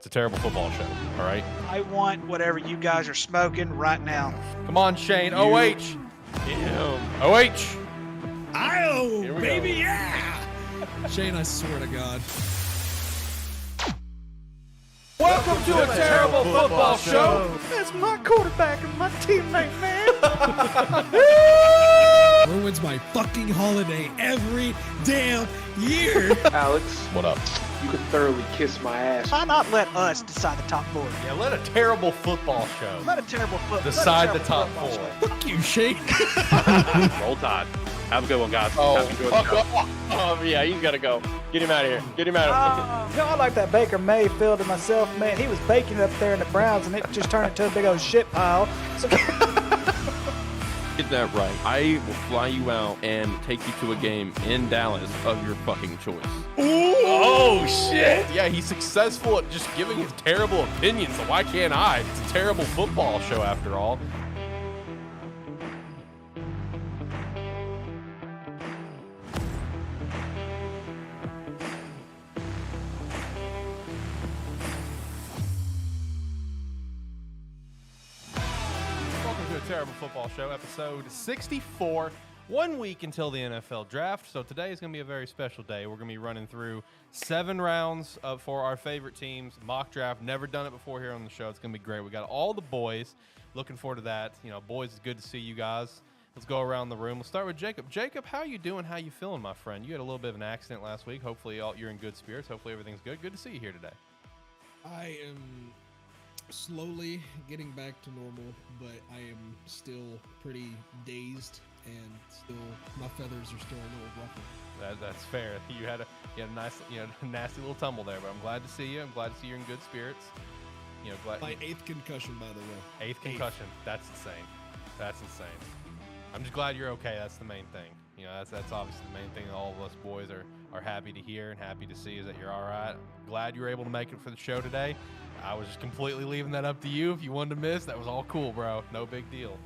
It's a terrible football show, all right? I want whatever you guys are smoking right now. Come on, Shane. OH. OH. Oh, Here we baby, go. yeah! Shane, I swear to God. Welcome to a terrible football show. That's my quarterback and my teammate, man. Ruins my fucking holiday every damn year. Alex, What up? you could thoroughly kiss my ass. Why not let us decide the top four? Yeah, let a terrible football show Let a terrible decide the top four. Fuck you, Shane. Roll Tide. Have a good one, guys. Oh, Have a good one. Yeah, he's got to go. Get him out of here. Get him out of here. You know, I like that Baker Mayfield and myself, man. He was baking it up there in the Browns, and it just turned into a big old shit pile. So Get that right. I will fly you out and take you to a game in Dallas of your fucking choice. Oh, shit. Yeah, he's successful at just giving his terrible opinions, so why can't I? It's a terrible football show after all. Welcome to a terrible football show, episode 64. 1 week until the NFL draft, so today is going to be a very special day. We're going to be running through 7 rounds for our favorite teams, mock draft. Never done it before here on the show. It's going to be great. We got all the boys. Looking forward to that. You know, boys, it's good to see you guys. Let's go around the room. We'll start with Jacob. Jacob, how you doing? How you feeling, my friend? You had a little bit of an accident last week. Hopefully you're in good spirits. Hopefully everything's good. Good to see you here today. I am slowly getting back to normal, but I am still pretty dazed and still my feathers are still a little ruffled. That's fair. You had a nice, nasty little tumble there, but I'm glad to see you. I'm glad to see you're in good spirits. My 8th concussion, by the way. 8th concussion. That's insane. That's insane. I'm just glad you're okay. That's the main thing. You know, that's obviously the main thing that all of us boys are happy to hear and happy to see is that you're all right. Glad you were able to make it for the show today. I was just completely leaving that up to you. If you wanted to miss, that was all cool, bro. No big deal.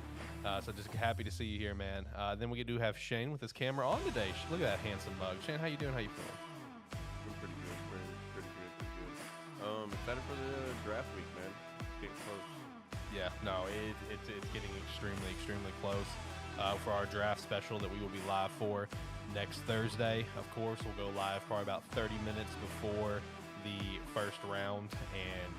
So just happy to see you here, man. Then we do have Shane with his camera on today. Look at that handsome mug. Shane, how you doing? How you feeling? Pretty good. Excited for the draft week, man. Getting close. Yeah, no, it's getting extremely close for our draft special that we will be live for next Thursday. Of course, we'll go live probably about 30 minutes before the first round and,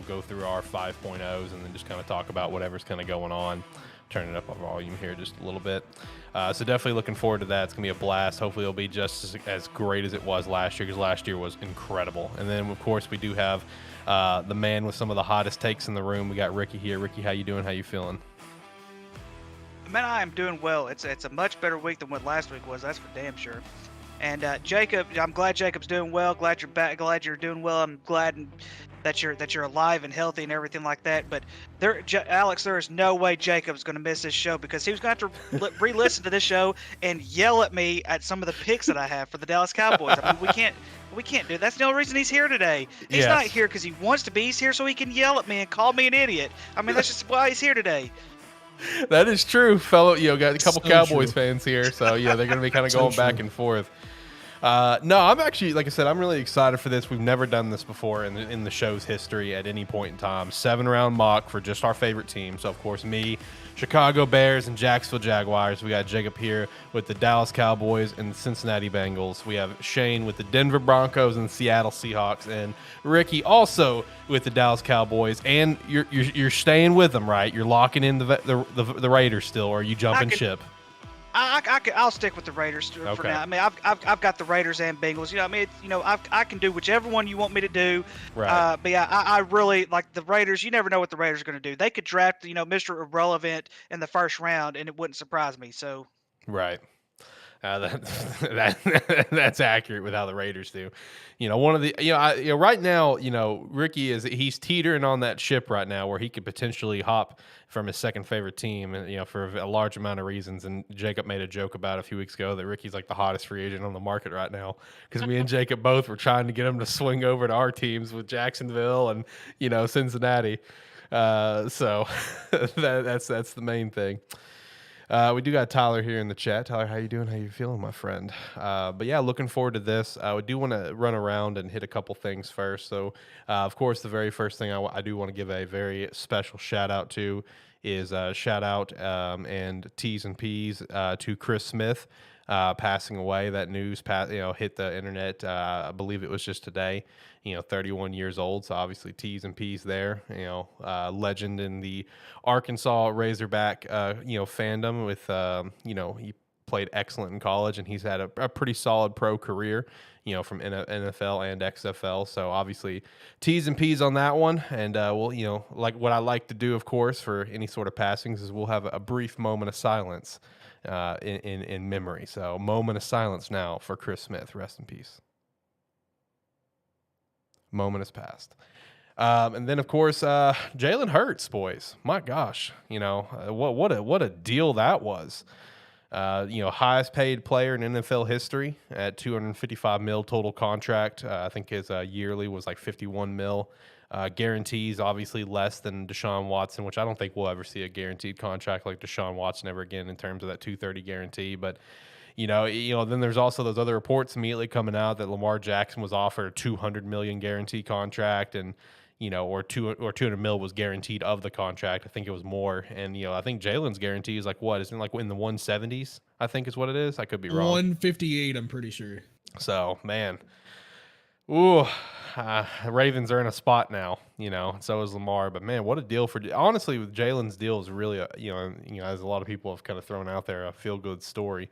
go through our 5.0s and then just kind of talk about whatever's kind of going on. Turning up our volume here just a little bit. So definitely looking forward to that. It's going to be a blast. Hopefully it'll be just as great as it was last year because last year was incredible. And then, of course, we do have the man with some of the hottest takes in the room. We got Ricky here. Ricky, how you doing? How you feeling? man, I am doing well. It's a much better week than what last week was. That's for damn sure. And Jacob, I'm glad Jacob's doing well. Glad you're back. Glad you're doing well. I'm glad that you're alive and healthy and everything like that. But Alex, there is no way Jacob's going to miss this show because he was going to have to re-listen to this show and yell at me at some of the picks that I have for the Dallas Cowboys. I mean, we can't do it. That's the only reason he's here today. He's not here because he wants to be. He's here so he can yell at me and call me an idiot. I mean, that's just why he's here today. That is true, fellow. Got a couple So Cowboys true. fans here, so yeah, they're going to be kind of So going back true. and forth. No, I'm actually, like I said, I'm really excited for this. We've never done this before in the show's history at any point in time. 7-round mock for just our favorite team. So, of course, me, Chicago Bears, and Jacksonville Jaguars. We got Jacob here with the Dallas Cowboys and the Cincinnati Bengals. We have Shane with the Denver Broncos and Seattle Seahawks, and Ricky also with the Dallas Cowboys. And you're staying with them, right? You're locking in the Raiders still, or are you jumping ship? I'll stick with the Raiders for Okay. now. I mean, I've got the Raiders and Bengals. I can do whichever one you want me to do. Right. But yeah, I really like the Raiders. You never know what the Raiders are going to do. They could draft, Mr. Irrelevant in the first round, and it wouldn't surprise me. So. Right. That's accurate with how the Raiders do. One of the right now, Ricky he's teetering on that ship right now where he could potentially hop from his second favorite team, and for a large amount of reasons. And Jacob made a joke about a few weeks ago that Ricky's like the hottest free agent on the market right now because me and Jacob both were trying to get him to swing over to our teams with Jacksonville and Cincinnati. So that's the main thing. We do got Tyler here in the chat. Tyler, how you doing? How you feeling, my friend? But yeah, looking forward to this. We do want to run around and hit a couple things first. So, of course, the very first thing I do want to give a very special shout out to is shout out and T's and P's to Chris Smith passing away. That news hit the internet. I believe it was just today. 31 years old. So obviously T's and P's there. Legend in the Arkansas Razorback fandom. With he played excellent in college, and he's had a pretty solid pro career. From NFL and XFL. So obviously T's and P's on that one. And we'll, like what I like to do, of course, for any sort of passings is we'll have a brief moment of silence in memory. So moment of silence now for Chris Smith. Rest in peace. Moment has passed. And then, of course, Jalen Hurts, boys. My gosh, what a deal that was. Highest paid player in NFL history at $255 million total contract. I think his yearly was like $51 million. Guarantees obviously less than Deshaun Watson, which I don't think we'll ever see a guaranteed contract like Deshaun Watson ever again in terms of that $230 guarantee. But then there's also those other reports immediately coming out that Lamar Jackson was offered a $200 million guarantee contract, and or $200 million was guaranteed of the contract. I think it was more. And, I think Jalen's guarantee is like what? Isn't it like in the 170s, I think is what it is. I could be wrong. 158, I'm pretty sure. So, man. Ooh, Ravens are in a spot now, so is Lamar. But, man, what a deal for – honestly, with Jalen's deal is really, as a lot of people have kind of thrown out there, a feel-good story,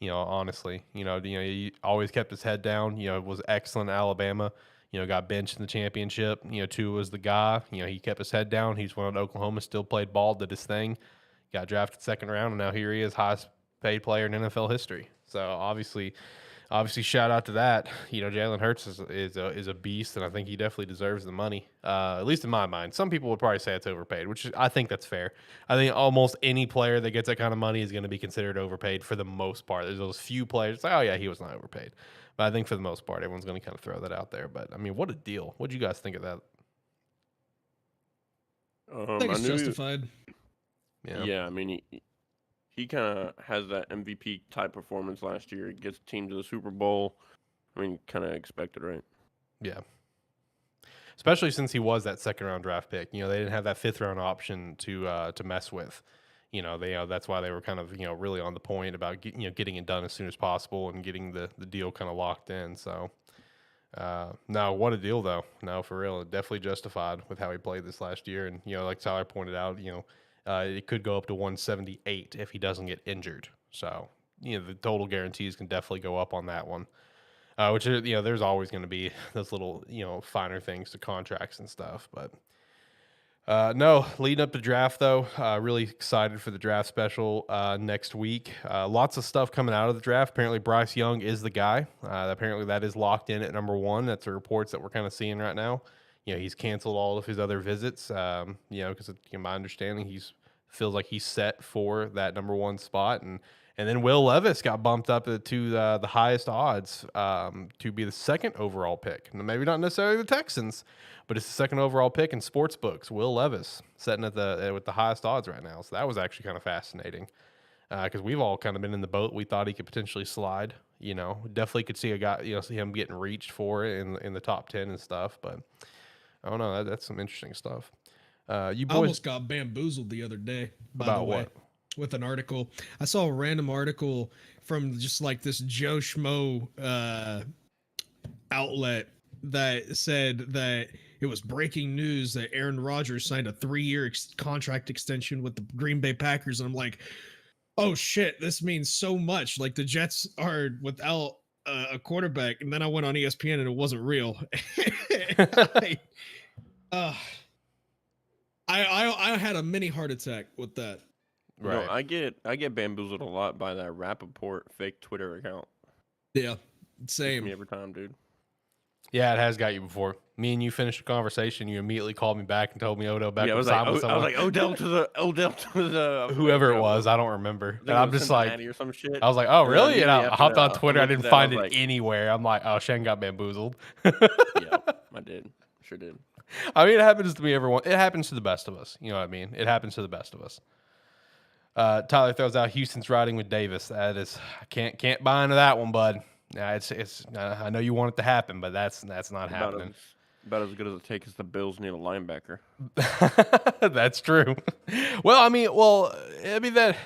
honestly. He always kept his head down, was excellent at Alabama. Got benched in the championship. Tua was the guy. He kept his head down. He's went to Oklahoma, still played ball, did his thing. Got drafted second round, and now here he is, highest paid player in NFL history. So obviously, shout out to that. Jalen Hurts is a beast, and I think he definitely deserves the money. At least in my mind. Some people would probably say it's overpaid, which I think that's fair. I think almost any player that gets that kind of money is going to be considered overpaid for the most part. There's those few players like, oh yeah, he was not overpaid. But I think for the most part, everyone's going to kind of throw that out there. But, I mean, what a deal. What do you guys think of that? I think it's justified. Yeah, I mean, he kind of has that MVP type performance last year. He gets the team to the Super Bowl. I mean, kind of expected, right? Yeah. Especially since he was that second-round draft pick. They didn't have that fifth-round option to mess with. That's why they were kind of, really on the point about, getting it done as soon as possible and getting the deal kind of locked in. So, no, what a deal, though. No, for real. Definitely justified with how he played this last year. And, like Tyler pointed out, it could go up to 178 if he doesn't get injured. So, the total guarantees can definitely go up on that one. Which, there's always going to be those little, finer things to contracts and stuff. But, no, leading up to draft, though, really excited for the draft special next week. Lots of stuff coming out of the draft. Apparently, Bryce Young is the guy. Apparently, that is locked in at number one. That's the reports that we're kind of seeing right now. He's canceled all of his other visits, because in my understanding, feels like he's set for that number one spot. And then Will Levis got bumped up to the highest odds to be the second overall pick. Maybe not necessarily the Texans, but it's the second overall pick in sports books. Will Levis sitting with the highest odds right now. So that was actually kind of fascinating because we've all kind of been in the boat. We thought he could potentially slide. Definitely could see a guy, see him getting reached for in the top 10 and stuff. But I don't know. That's some interesting stuff. You boys I almost got bamboozled the other day. By the way. What? With an article. I saw a random article from just like this Joe Schmo outlet that said that it was breaking news that Aaron Rodgers signed a 3-year contract extension with the Green Bay Packers. And I'm like, oh shit, this means so much. Like the Jets are without a quarterback. And then I went on ESPN and it wasn't real. I had a mini heart attack with that. Right. No, I get bamboozled a lot by that Rappaport fake Twitter account. Yeah, same. Me every time, dude. Yeah, it has got you before. Me and you finished a conversation. You immediately called me back and told me Odell Beckham. Yeah, I was like Odell to the whoever it was. I don't remember. And I'm just like, or some shit. I was like, oh really? And I hopped on Twitter. I didn't find it like, anywhere. I'm like, oh, Shane got bamboozled. Yeah, I did. Sure did. I mean, it happens to me, everyone. It happens to the best of us. You know what I mean? It happens to the best of us. Tyler throws out Houston's riding with Davis. That is, I can't buy into that one, bud. Yeah, it's. I know you want it to happen, but that's not happening. About as good as it takes as the Bills need a linebacker. That's true. Well, I mean that.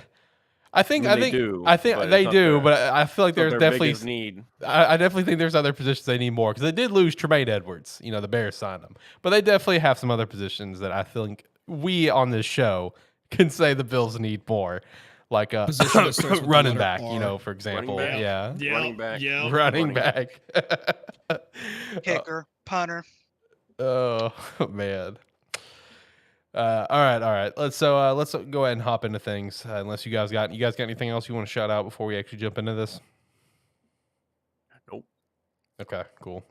I think they do, but I feel like there's definitely need. I definitely think there's other positions they need more because they did lose Tremaine Edwards. You know, the Bears signed him, but they definitely have some other positions that I think we on this show can say the Bills need more, like running back. You know, for example, Running back, running back, kicker, punter. Oh man. All right. Let's go ahead and hop into things. Unless you guys got anything else you want to shout out before we actually jump into this? Nope. Okay, cool.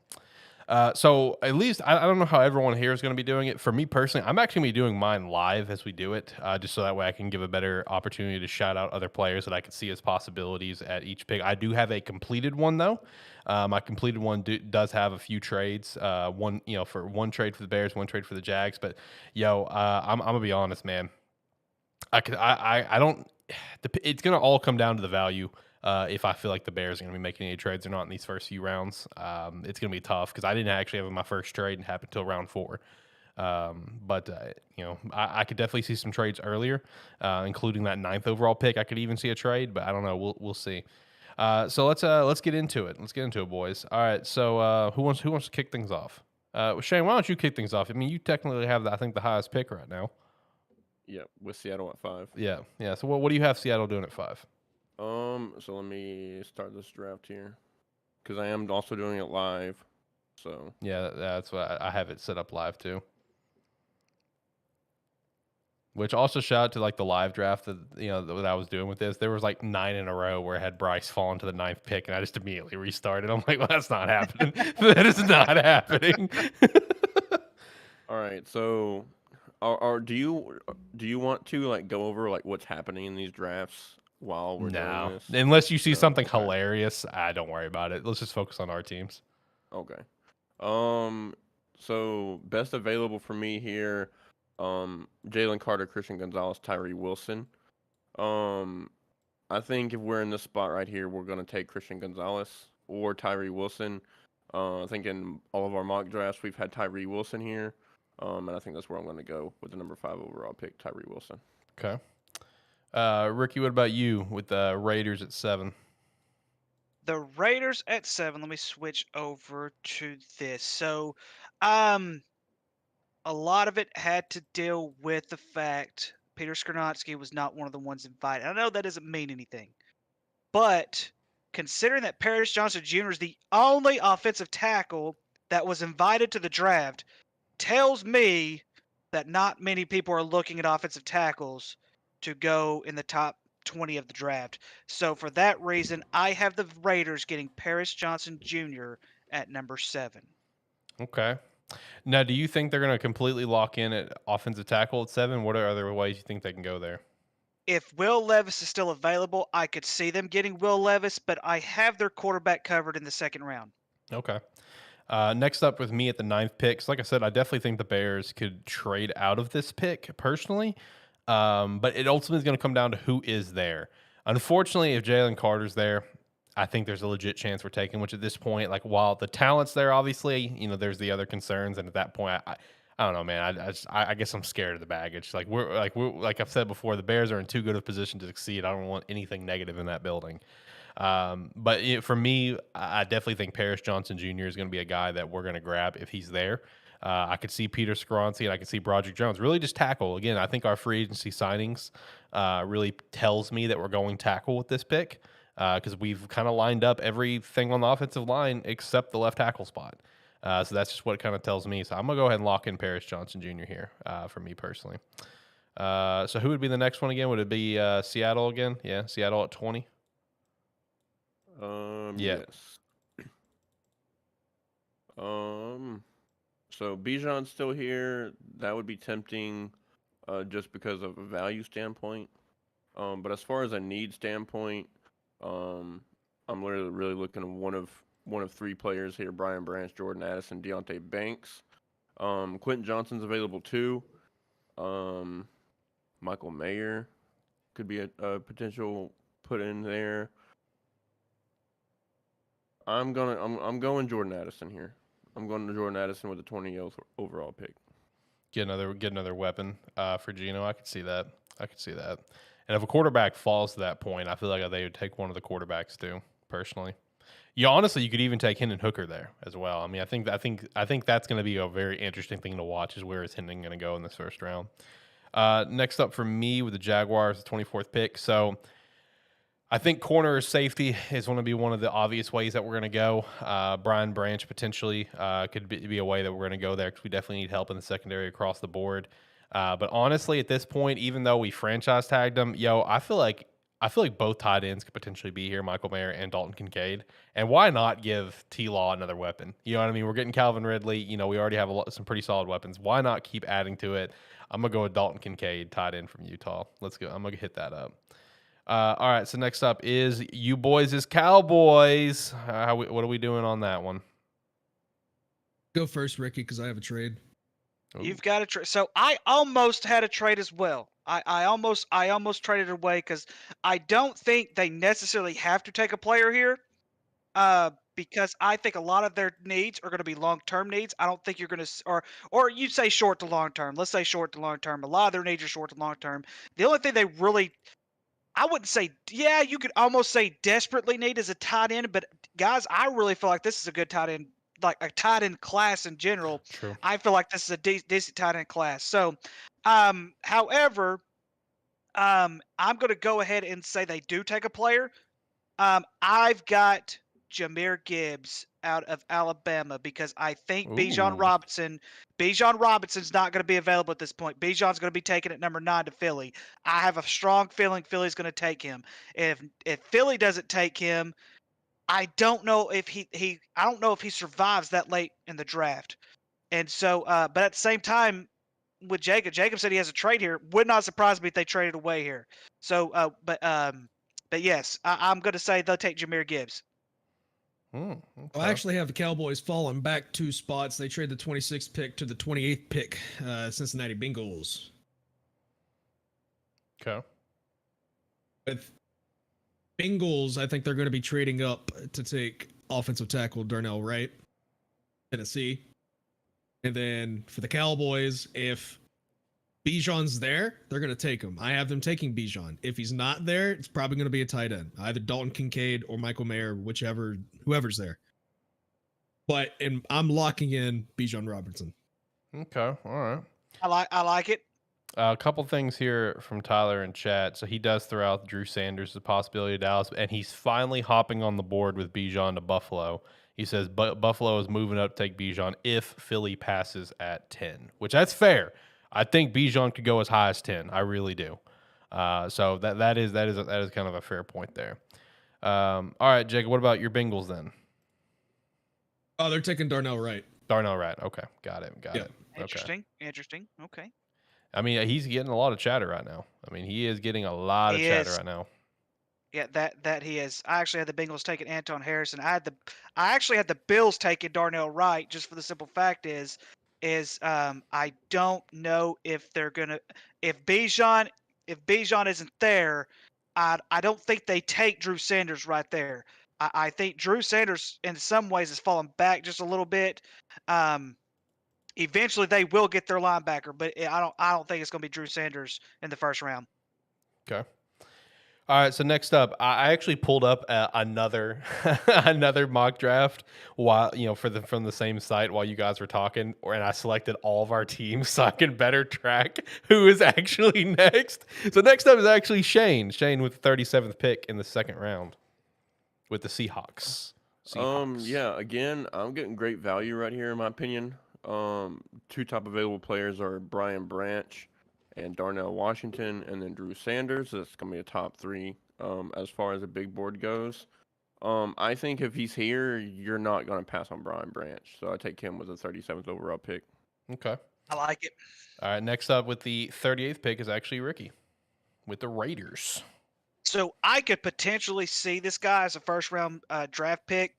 So at least I don't know how everyone here is going to be doing it. For me personally, I'm actually going to be doing mine live as we do it, just so that way I can give a better opportunity to shout out other players that I can see as possibilities at each pick. I do have a completed one though. My completed one does have a few trades. One trade for the Bears, one trade for the Jags. But I'm gonna be honest, man. I don't. It's gonna all come down to the value. If I feel like the Bears are going to be making any trades or not in these first few rounds, it's going to be tough because I didn't actually have my first trade and happened until round 4. I could definitely see some trades earlier, including that 9th overall pick. I could even see a trade, but I don't know. We'll see. So let's get into it. Let's get into it, boys. All right. So who wants to kick things off? Shane, why don't you kick things off? I mean, you technically have I think the highest pick right now. Yeah, with Seattle at 5. Yeah. So what do you have Seattle doing at 5? So let me start this draft here, because I am also doing it live. So yeah, that's why I have it set up live too. Which also shout out to like the live draft that that I was doing with this. There was like 9 in a row where I had Bryce fall into the 9th pick, and I just immediately restarted. I'm like, well, that's not happening. That is not happening. All right, so do you want to like go over like what's happening in these drafts while we're doing this? Unless you see something hilarious, don't worry about it. Let's just focus on our teams. Okay. So best available for me here, Jalen Carter, Christian Gonzalez, Tyree Wilson. I think if we're in this spot right here, we're gonna take Christian Gonzalez or Tyree Wilson. I think in all of our mock drafts we've had Tyree Wilson here. And I think that's where I'm gonna go with the number 5 overall pick, Tyree Wilson. Okay. Ricky, what about you with the Raiders at 7? The Raiders at 7. Let me switch over to this. So, a lot of it had to deal with the fact Peter Skornowski was not one of the ones invited. I know that doesn't mean anything, but considering that Paris Johnson Jr. is the only offensive tackle that was invited to the draft, tells me that not many people are looking at offensive tackles to go in the top 20 of the draft. So for that reason, I have the Raiders getting Paris Johnson Jr. at number 7. Okay. Now, do you think they're going to completely lock in at offensive tackle at 7? What are other ways you think they can go there? If Will Levis is still available, I could see them getting Will Levis, but I have their quarterback covered in the 2nd round. Okay. Next up with me at the 9th pick. So like I said, I definitely think the Bears could trade out of this pick personally. But it ultimately is going to come down to who is there. Unfortunately, if Jalen Carter's there, I think there's a legit chance we're taking, which at this point, like while the talent's there, obviously, there's the other concerns. And at that point, I don't know, man. I guess I'm scared of the baggage. We're like I've said before, the Bears are in too good a position to succeed. I don't want anything negative in that building. But for me, I definitely think Paris Johnson Jr. is going to be a guy that we're going to grab if he's there. I could see Peter Skornowski and I could see Broderick Jones. Really just tackle. Again, I think our free agency signings really tells me that we're going tackle with this pick because we've kind of lined up everything on the offensive line except the left tackle spot. So that's just what it kind of tells me. So I'm going to go ahead and lock in Paris Johnson Jr. here for me personally. So who would be the next one again? Would it be Seattle again? Yeah, Seattle at 20. Yes. So Bijan's still here. That would be tempting, just because of a value standpoint. But as far as a need standpoint, I'm literally really looking at one of 3 players here: Brian Branch, Jordan Addison, Deontay Banks. Quentin Johnson's available too. Michael Mayer could be a potential put in there. I'm going Jordan Addison here. I'm going to Jordan Addison with the 20th overall pick. Get another weapon for Geno. I could see that. And if a quarterback falls to that point, I feel like they would take one of the quarterbacks too. Personally, honestly, you could even take Hendon Hooker there as well. I mean, I think that's going to be a very interesting thing to watch. Is where is Hendon going to go in this first round? Next up for me with the Jaguars, the 24th pick. So I think corner or safety is going to be one of the obvious ways that we're going to go. Brian Branch potentially could be a way that we're going to go there because we definitely need help in the secondary across the board. But honestly, at this point, even though we franchise tagged them, I feel like both tight ends could potentially be here, Michael Mayer and Dalton Kincaid. And why not give T-Law another weapon? You know what I mean? We're getting Calvin Ridley. We already have some pretty solid weapons. Why not keep adding to it? I'm going to go with Dalton Kincaid, tight end from Utah. Let's go. I'm going to hit that up. All right, so next up is you boys is Cowboys. What are we doing on that one? Go first, Ricky, because I have a trade. Ooh. You've got a trade. So I almost had a trade as well. I almost traded it away because I don't think they necessarily have to take a player here. Because I think a lot of their needs are going to be long-term needs. I don't think you're going to, or you say short to long-term. Let's say short to long-term. A lot of their needs are short to long-term. The only thing they really, I wouldn't say, you could almost say desperately need is a tight end. But guys, I really feel like this is a good tight end, like a tight end class in general. True. I feel like this is a decent tight end class. So, however, I'm going to go ahead and say they do take a player. I've got Jahmyr Gibbs out of Alabama because I think Bijan Robinson's not going to be available at this point. Bijan's going to be taken at number 9 to Philly. I have a strong feeling Philly's going to take him. If Philly doesn't take him, I don't know if he survives that late in the draft. And so, but at the same time, with Jacob said he has a trade here. Would not surprise me if they traded away here. So, but yes, I'm going to say they'll take Jahmyr Gibbs. Okay. I actually have the Cowboys falling back 2 spots. They trade the 26th pick to the 28th pick, Cincinnati Bengals. Okay. With Bengals, I think they're going to be trading up to take offensive tackle Darnell Wright, Tennessee. And then for the Cowboys, if Bijan's there, they're going to take him. I have them taking Bijan. If he's not there, it's probably going to be a tight end, either Dalton Kincaid or Michael Mayer, whoever's there. But I'm locking in Bijan Robinson. Okay. All right. I like it. A couple things here from Tyler in chat. So he does throw out Drew Sanders as a possibility of Dallas, and he's finally hopping on the board with Bijan to Buffalo. He says Buffalo is moving up to take Bijan if Philly passes at 10, which that's fair. I think Bijan could go as high as 10. I really do. So that is kind of a fair point there. All right, Jacob, what about your Bengals then? Oh, they're taking Darnell Wright. Darnell Wright. Okay, got it. Interesting. Okay. Interesting. Okay. I mean, he's getting a lot of chatter right now. I mean, he is getting a lot of chatter right now. Yeah, that he is. I actually had the Bengals taking Anton Harrison. I actually had the Bills taking Darnell Wright, just for the simple fact is I don't know if they're gonna if Bijan isn't there, I don't think they take Drew Sanders right there. I think Drew Sanders in some ways has fallen back just a little bit. Eventually they will get their linebacker, but I don't think it's gonna be Drew Sanders in the first round. Okay. All right, so next up, I actually pulled up another another mock draft while from the same site while you guys were talking, and I selected all of our teams so I can better track who is actually next. So next up is actually Shane with the 37th pick in the second round with the Seahawks. Yeah, again, I'm getting great value right here in my opinion. 2 top available players are Brian Branch and Darnell Washington, and then Drew Sanders. That's going to be a top 3 as far as the big board goes. I think if he's here, you're not going to pass on Brian Branch. So I take him with the 37th overall pick. Okay. I like it. All right, next up with the 38th pick is actually Ricky with the Raiders. So I could potentially see this guy as a first-round draft pick,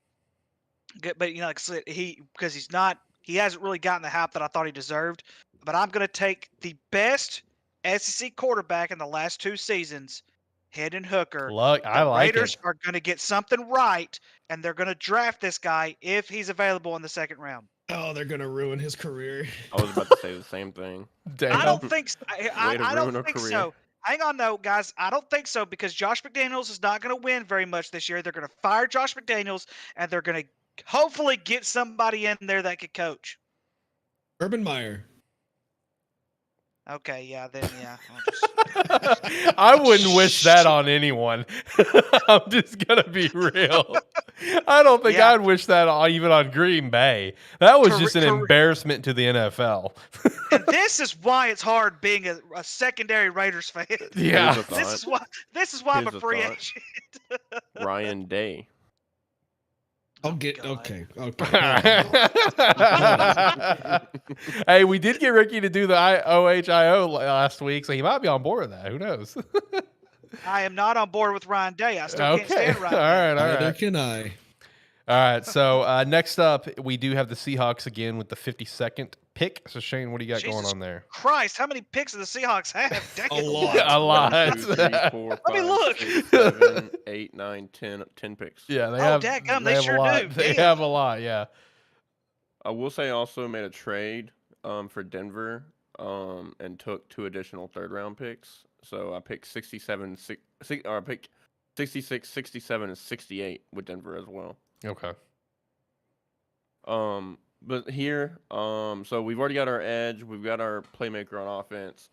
but like I said, he hasn't really gotten the hype that I thought he deserved. But I'm going to take the best SEC quarterback in the last 2 seasons Hendon Hooker. Look, I The like Raiders it. are going to get something right, and they're going to draft this guy if he's available in the second round. Oh, they're gonna ruin his career. I was about to say the same thing. Damn. I don't think Way to I don't ruin a think career. so. Hang on, though, guys. I don't think so because Josh McDaniels is not going to win very much this year. They're going to fire Josh McDaniels, and they're going to hopefully get somebody in there that could coach. Urban Meyer. Okay, yeah, then yeah. I'll just... I wouldn't wish that on anyone. I'm just gonna be real. I don't think Yeah. I'd wish that even on Green Bay. That was just an Correct. embarrassment to the NFL. And this is why it's hard being a secondary Raiders fan. Yeah. Here's a This is why I'm Here's a a free thought. agent. Ryan Day. I'll get God. okay. Hey, we did get Ricky to do the OHIO last week, so he might be on board with that. Who knows? I am not on board with Ryan Day. I still can't Okay. stand All Ryan Day. right. All Neither right. can I. All right. So next up, we do have the Seahawks again with the 52nd pick. So Shane, what do you got going Jesus on there? Christ, how many picks do the Seahawks have? Damn. A lot. A lot. 1, 2, 3, 4, Let me 5, look. 6, 7, 8, 9, 10 picks. Yeah, they Oh, have. dadgum, they they have sure a lot. do. They Damn. have a lot. Yeah. I will say I also made a trade for Denver and took 2 additional third-round picks. So I picked 67, or I picked 66, 67, and 68 with Denver as well. Okay. But here, so we've already got our edge. We've got our playmaker on offense.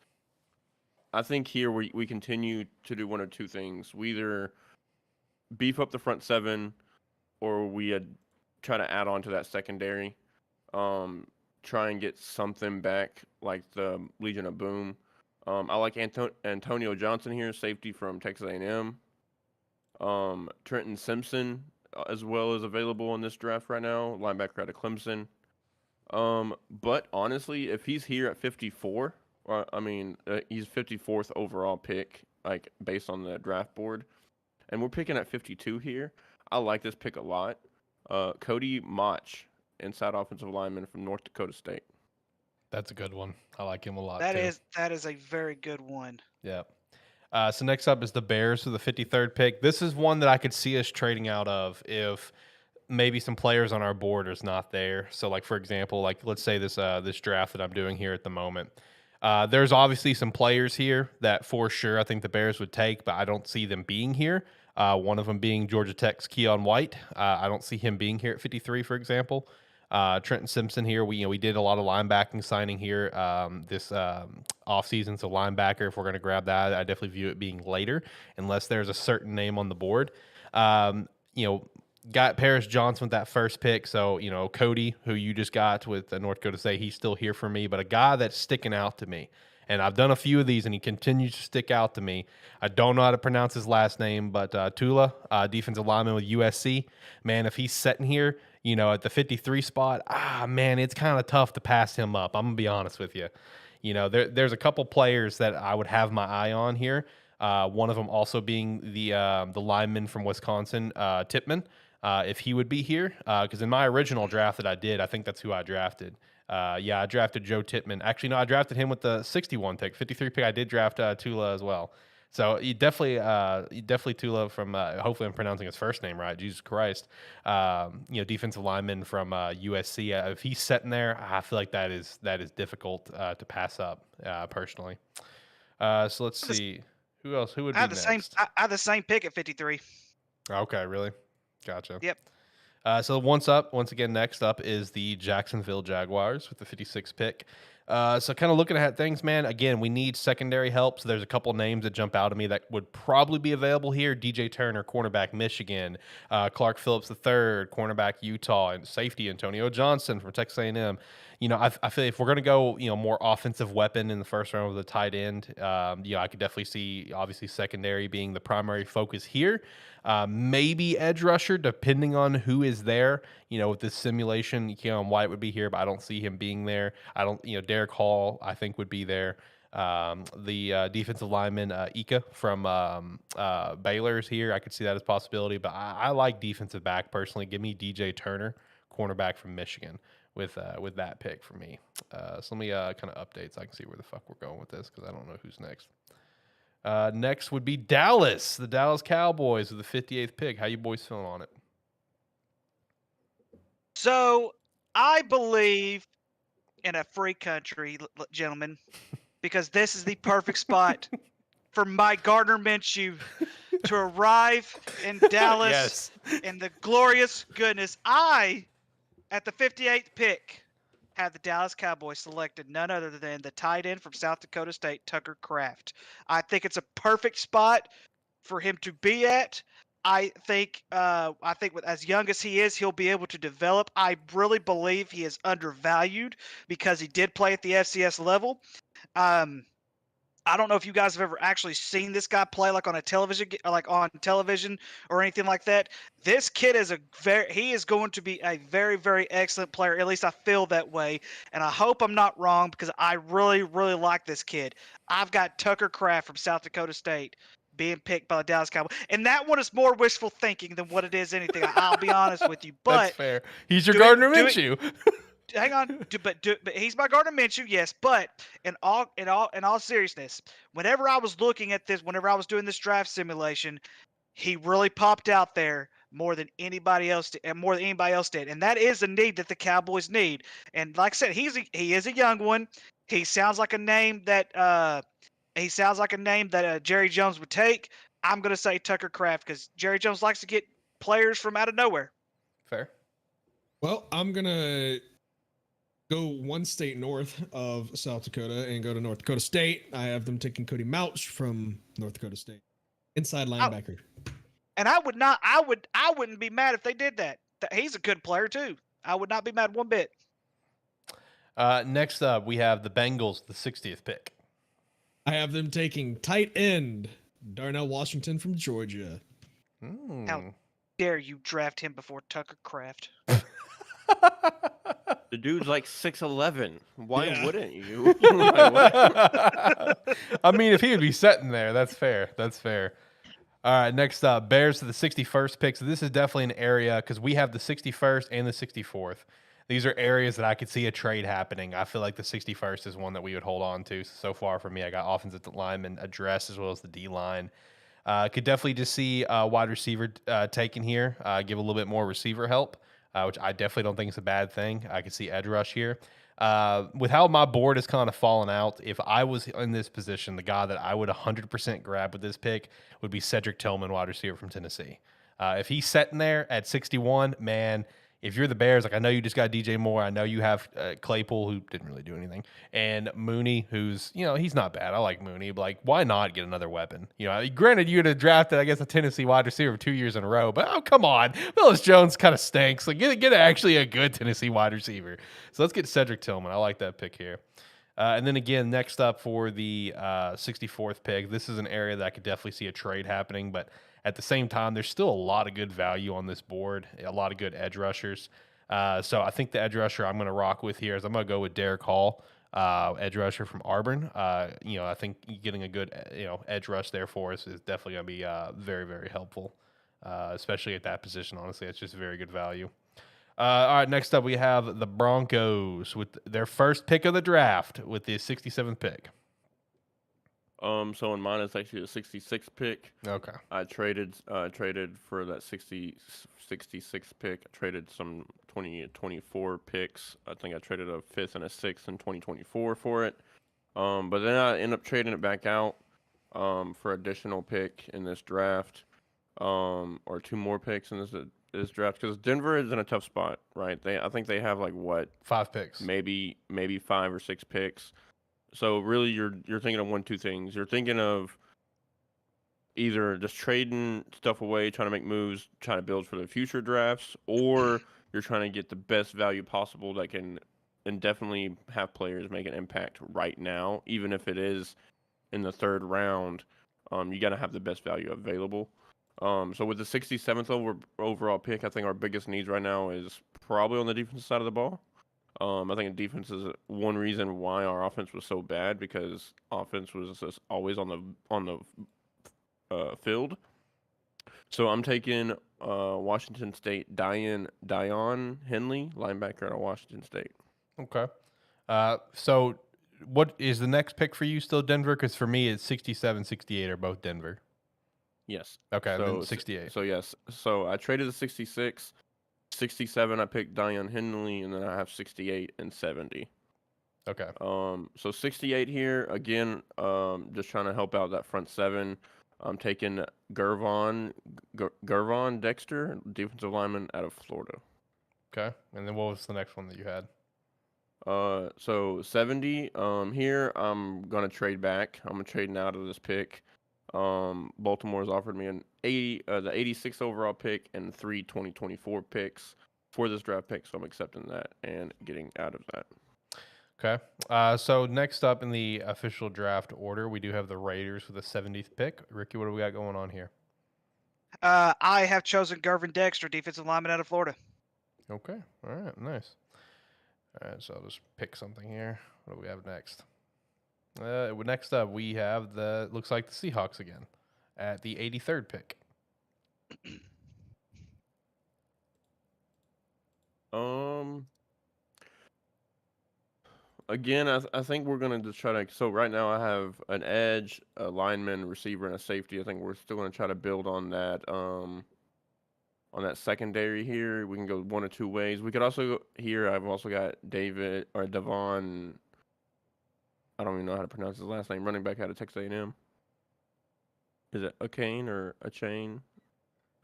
I think here we continue to do one of two things. We either beef up the front seven or we try to add on to that secondary. Try and get something back like the Legion of Boom. I like Antonio Johnson here, safety from Texas A&M. Trenton Simpson as well is available in this draft right now, linebacker out of Clemson. But honestly, if he's here at 54, he's 54th overall pick, like based on the draft board, and we're picking at 52 here. I like this pick a lot. Cody Mach, inside offensive lineman from North Dakota State. That's a good one. I like him a lot. That too. is a very good one. Yeah. So next up is the Bears with the 53rd pick. This is one that I could see us trading out of if maybe some players on our board is not there. So, like for example, like let's say this draft that I'm doing here at the moment. There's obviously some players here that for sure I think the Bears would take, but I don't see them being here. One of them being Georgia Tech's Keon White. I don't see him being here at 53, for example. Trenton Simpson here. We did a lot of linebacking signing here this offseason. So linebacker, if we're going to grab that, I definitely view it being later unless there's a certain name on the board. Got Paris Johnson with that first pick. So, Cody, who you just got with North Dakota State, he's still here for me. But a guy that's sticking out to me, and I've done a few of these, and he continues to stick out to me. I don't know how to pronounce his last name, but Tula, defensive lineman with USC. Man, if he's sitting here, at the 53 spot, man, it's kind of tough to pass him up. I'm going to be honest with you. There's a couple players that I would have my eye on here. One of them also being the lineman from Wisconsin, Tippmann. If he would be here, because in my original draft that I did, I think that's who I drafted. I drafted Joe Tippmann. Actually, no, I drafted him with the 61 pick. 53 pick, I did draft Tula as well. So you definitely Tula from, hopefully I'm pronouncing his first name right, Jesus Christ. Defensive lineman from USC. If he's sitting there, I feel like that is difficult to pass up, personally. So let's see. Who else? Who would be next? I had the same pick at 53. Okay, really? Gotcha. Yep. So once again, next up is the Jacksonville Jaguars with the 56th pick. So kind of looking at things, man, again, we need secondary help. So there's a couple names that jump out at me that would probably be available here. DJ Turner, cornerback, Michigan. Clark Phillips III, cornerback, Utah. And safety, Antonio Johnson from Texas A&M. I feel if we're going to go, more offensive weapon in the first round with a tight end, I could definitely see, obviously, secondary being the primary focus here. Maybe edge rusher, depending on who is there. With this simulation, Keon White would be here, but I don't see him being there. I don't, Derek Hall, I think, would be there. The defensive lineman, Ika from Baylor is here. I could see that as a possibility, but I like defensive back personally. Give me DJ Turner, cornerback from Michigan, with that pick for me. So let me kind of update so I can see where the fuck we're going with this because I don't know who's next. Next would be Dallas, the Dallas Cowboys with the 58th pick. How you boys feeling on it? So I believe in a free country, gentlemen, because this is the perfect spot for my Gardner Minshew to arrive in Dallas Yes. in the glorious goodness. I, at the 58th pick, have the Dallas Cowboys selected none other than the tight end from South Dakota State, Tucker Kraft. I think it's a perfect spot for him to be at. I think with as young as he is, he'll be able to develop. I really believe he is undervalued because he did play at the FCS level. I don't know if you guys have ever actually seen this guy play like on television or anything like that. This kid is he is going to be a very, very excellent player. At least I feel that way. And I hope I'm not wrong because I really, really like this kid. I've got Tucker Kraft from South Dakota State being picked by the Dallas Cowboys. And that one is more wishful thinking than what it is anything. I'll be honest with you. That's But fair. He's your Gardner Minshew. hang on, but he's my Gardner Minshew, yes. But in all seriousness, whenever I was looking at this, whenever I was doing this draft simulation, he really popped out there more than anybody else did, and that is a need that the Cowboys need. And like I said, he is a young one. He sounds like a name that Jerry Jones would take. I'm gonna say Tucker Kraft because Jerry Jones likes to get players from out of nowhere. Fair. Well, I'm gonna go one state north of South Dakota and go to North Dakota State. I have them taking Cody Mouch from North Dakota State, inside linebacker. And I wouldn't be mad if they did that. He's a good player too. I would not be mad one bit. Next up, we have the Bengals, the 60th pick. I have them taking tight end Darnell Washington from Georgia. How dare you draft him before Tucker Kraft? The dude's like 6'11". Why Yeah. wouldn't you? I mean, if he would be sitting there, that's fair. That's fair. All right, next up, Bears to the 61st pick. So this is definitely an area because we have the 61st and the 64th. These are areas that I could see a trade happening. I feel like the 61st is one that we would hold on to. So far for me, I got offensive lineman address as well as the D-line. Could definitely just see wide receiver taken here, give a little bit more receiver help, which I definitely don't think is a bad thing. I could see edge rush here. With how my board has kind of fallen out, if I was in this position, the guy that I would 100% grab with this pick would be Cedric Tillman, wide receiver from Tennessee. If he's sitting there at 61, man, if you're the Bears, like I know you just got DJ Moore, I know you have Claypool, who didn't really do anything, and Mooney, who's, he's not bad. I like Mooney, but like, why not get another weapon? Granted, you'd have drafted, I guess, a Tennessee wide receiver 2 years in a row, but oh, come on. Willis Jones kind of stinks. Like, get actually a good Tennessee wide receiver. So let's get Cedric Tillman. I like that pick here. And then again, next up for the 64th pick, this is an area that I could definitely see a trade happening, but at the same time, there's still a lot of good value on this board, a lot of good edge rushers. So I think the edge rusher I'm going to rock with here is I'm going to go with Derek Hall, edge rusher from Auburn. I think getting a good edge rush there for us is definitely going to be very, very helpful, especially at that position. Honestly, it's just very good value. All right, next up we have the Broncos with their first pick of the draft with the 67th pick. So in mine, it's actually the 66th pick. Okay. I traded for that 66th pick. I traded some 2024 picks. I think I traded a 5th and a 6th in 2024 for it. But then I ended up trading it back out for additional pick in this draft, or 2 more picks in this draft, because Denver is in a tough spot, right? I think they have 5 picks, maybe 5 or 6 picks. So really, you're thinking of 1-2 things. You're thinking of either just trading stuff away, trying to make moves, trying to build for the future drafts, or you're trying to get the best value possible that can indefinitely have players make an impact right now, even if it is in the 3rd round. You got to have the best value available. So with the 67th overall pick, I think our biggest needs right now is probably on the defensive side of the ball. I think defense is one reason why our offense was so bad, because offense was just always on the field. So I'm taking Washington State Dion Henley, linebacker at Washington State. Okay. So what is the next pick for you still Denver? Because for me, it's 67, 68 are both Denver. Yes. Okay, So then 68. So yes. So I traded the 66, 67. I picked Dion Henley, and then I have 68 and 70. Okay. So 68 here again. Just trying to help out that front seven. I'm taking Gervon Dexter, defensive lineman out of Florida. Okay. And then what was the next one that you had? So 70. Here I'm gonna trade back. I'm trading out of this pick. Baltimore's offered me an the 86 overall pick and 3 2024 picks for this draft pick, so I'm accepting that and getting out of that. Okay. So next up in the official draft order, we do have the Raiders with the 70th pick. Ricky, what do we got going on here? I have chosen Gervon Dexter, defensive lineman out of Florida. Okay. All right. Nice. All right. So I'll just pick something here. What do we have next? Next up, we have looks like the Seahawks again at the 83rd pick. Again, I think we're gonna just try to. So right now I have an edge, a lineman, receiver, and a safety. I think we're still gonna try to build on that. On that secondary here, we can go one or two ways. We could also here. I've also got David or Devon. I don't even know how to pronounce his last name. Running back out of Texas A&M. Is it a cane or a chain?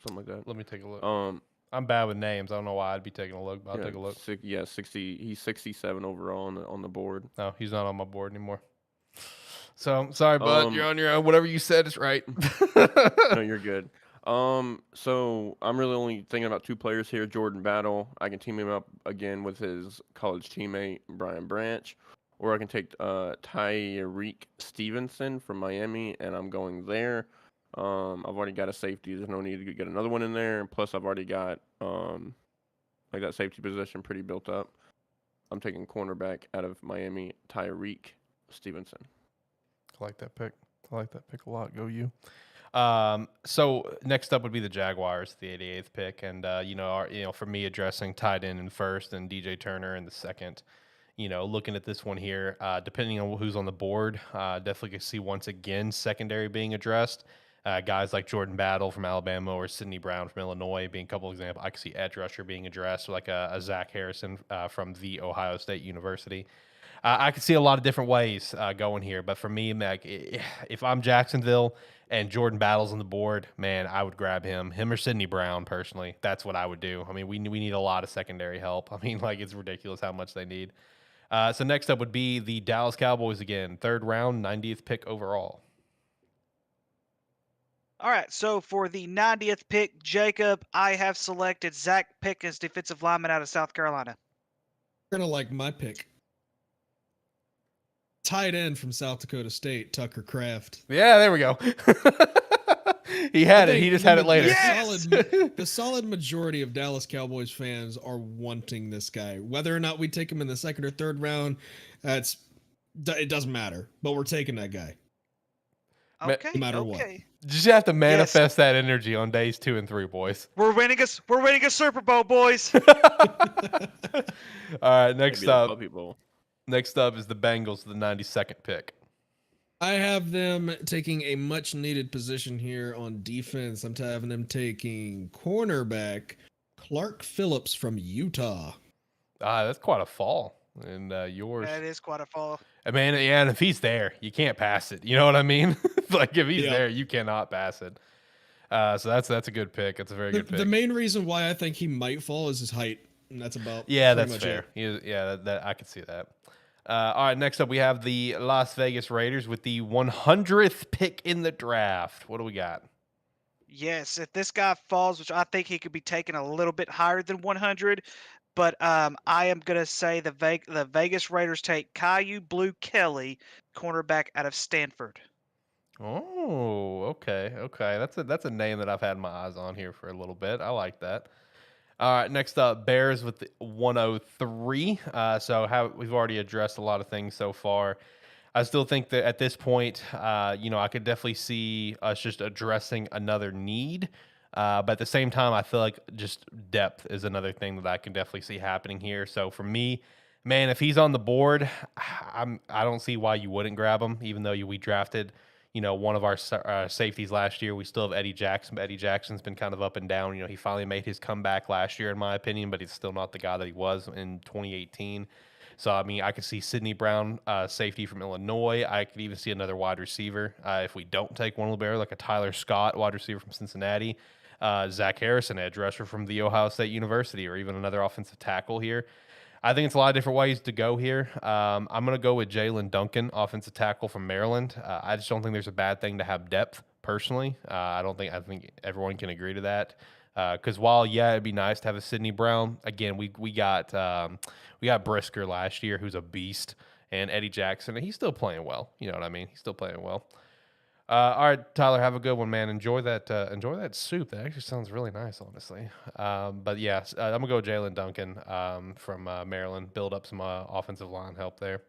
Something like that. Let me take a look. I'm bad with names. I don't know why I'd be taking a look, but I'll take a look. 60. He's 67 overall on the board. No, he's not on my board anymore. So sorry, bud. You're on your own. Whatever you said is right. No, you're good. So I'm really only thinking about two players here. Jordan Battle. I can team him up again with his college teammate Brian Branch, or I can take Tyreek Stevenson from Miami, and I'm going there. I've already got a safety. There's no need to get another one in there. Plus, I've already got like that safety position pretty built up. I'm taking cornerback out of Miami, Tyreek Stevenson. I like that pick. I like that pick a lot. Go you. So next up would be the Jaguars, the 88th pick, and for me, addressing tight end in first and DJ Turner in the second. Looking at this one here, depending on who's on the board, definitely can see once again secondary being addressed. Guys like Jordan Battle from Alabama or Sidney Brown from Illinois being a couple examples. I could see edge rusher being addressed, like a Zach Harrison from the Ohio State University. I could see a lot of different ways going here, but for me, if I'm Jacksonville and Jordan Battle's on the board, man, I would grab him or Sidney Brown personally. That's what I would do. I mean, we need a lot of secondary help. I mean, it's ridiculous how much they need. So next up would be the Dallas Cowboys again, 3rd round, 90th pick overall. All right, so for the 90th pick, Jacob, I have selected Zach Pickens, defensive lineman out of South Carolina. You're gonna like my pick. Tight end from South Dakota State, Tucker Kraft. Yeah, there we go. He had it. He just had it later. Yes! The solid majority of Dallas Cowboys fans are wanting this guy. Whether or not we take him in the 2nd or 3rd round, it doesn't matter. But we're taking that guy. Okay. No matter what. Just have to manifest that energy on days 2 and 3, boys. We're winning a Super Bowl, boys. All right, next up. Bowl. Next up is the Bengals, the 92nd pick. I have them taking a much needed position here on defense. I'm having them taking cornerback Clark Phillips from Utah. That's quite a fall. And yours. That is quite a fall. I mean, yeah, and if he's there, you can't pass it. You know what I mean? If he's there, you cannot pass it. So that's a good pick. It's a very good pick. The main reason why I think he might fall is his height. And that's about that's fair. I could see that. All right, next up we have the Las Vegas Raiders with the 100th pick in the draft. What do we got? Yes, if this guy falls, which I think he could be taken a little bit higher than 100, but I am going to say the Vegas Raiders take Caillou Blue Kelly, cornerback out of Stanford. Oh, okay. That's a name that I've had my eyes on here for a little bit. I like that. All right, next up, Bears with the 103. We've already addressed a lot of things so far. I still think that at this point, I could definitely see us just addressing another need. But at the same time, I feel like just depth is another thing that I can definitely see happening here. So for me, Man, if he's on the board, I don't see why you wouldn't grab him, even though we drafted, one of our safeties last year. We still have Eddie Jackson, but Eddie Jackson's been kind of up and down. He finally made his comeback last year, in my opinion, but he's still not the guy that he was in 2018. So, I mean, I could see Sidney Brown, safety from Illinois. I could even see another wide receiver. If we don't take one libero, like a Tyler Scott, wide receiver from Cincinnati, Zach Harrison, edge rusher from The Ohio State University, or even another offensive tackle here. I think it's a lot of different ways to go here. I'm going to go with Jalen Duncan, offensive tackle from Maryland. I just don't think there's a bad thing to have depth, personally. I think everyone can agree to that. Because while, it'd be nice to have a Sidney Brown, again, we got Brisker last year, who's a beast, and Eddie Jackson, and he's still playing well. You know what I mean? He's still playing well. All right, Tyler, have a good one, man. Enjoy that soup. That actually sounds really nice, honestly. But yeah, I'm gonna go with Jalen Duncan from Maryland. Build up some offensive line help there.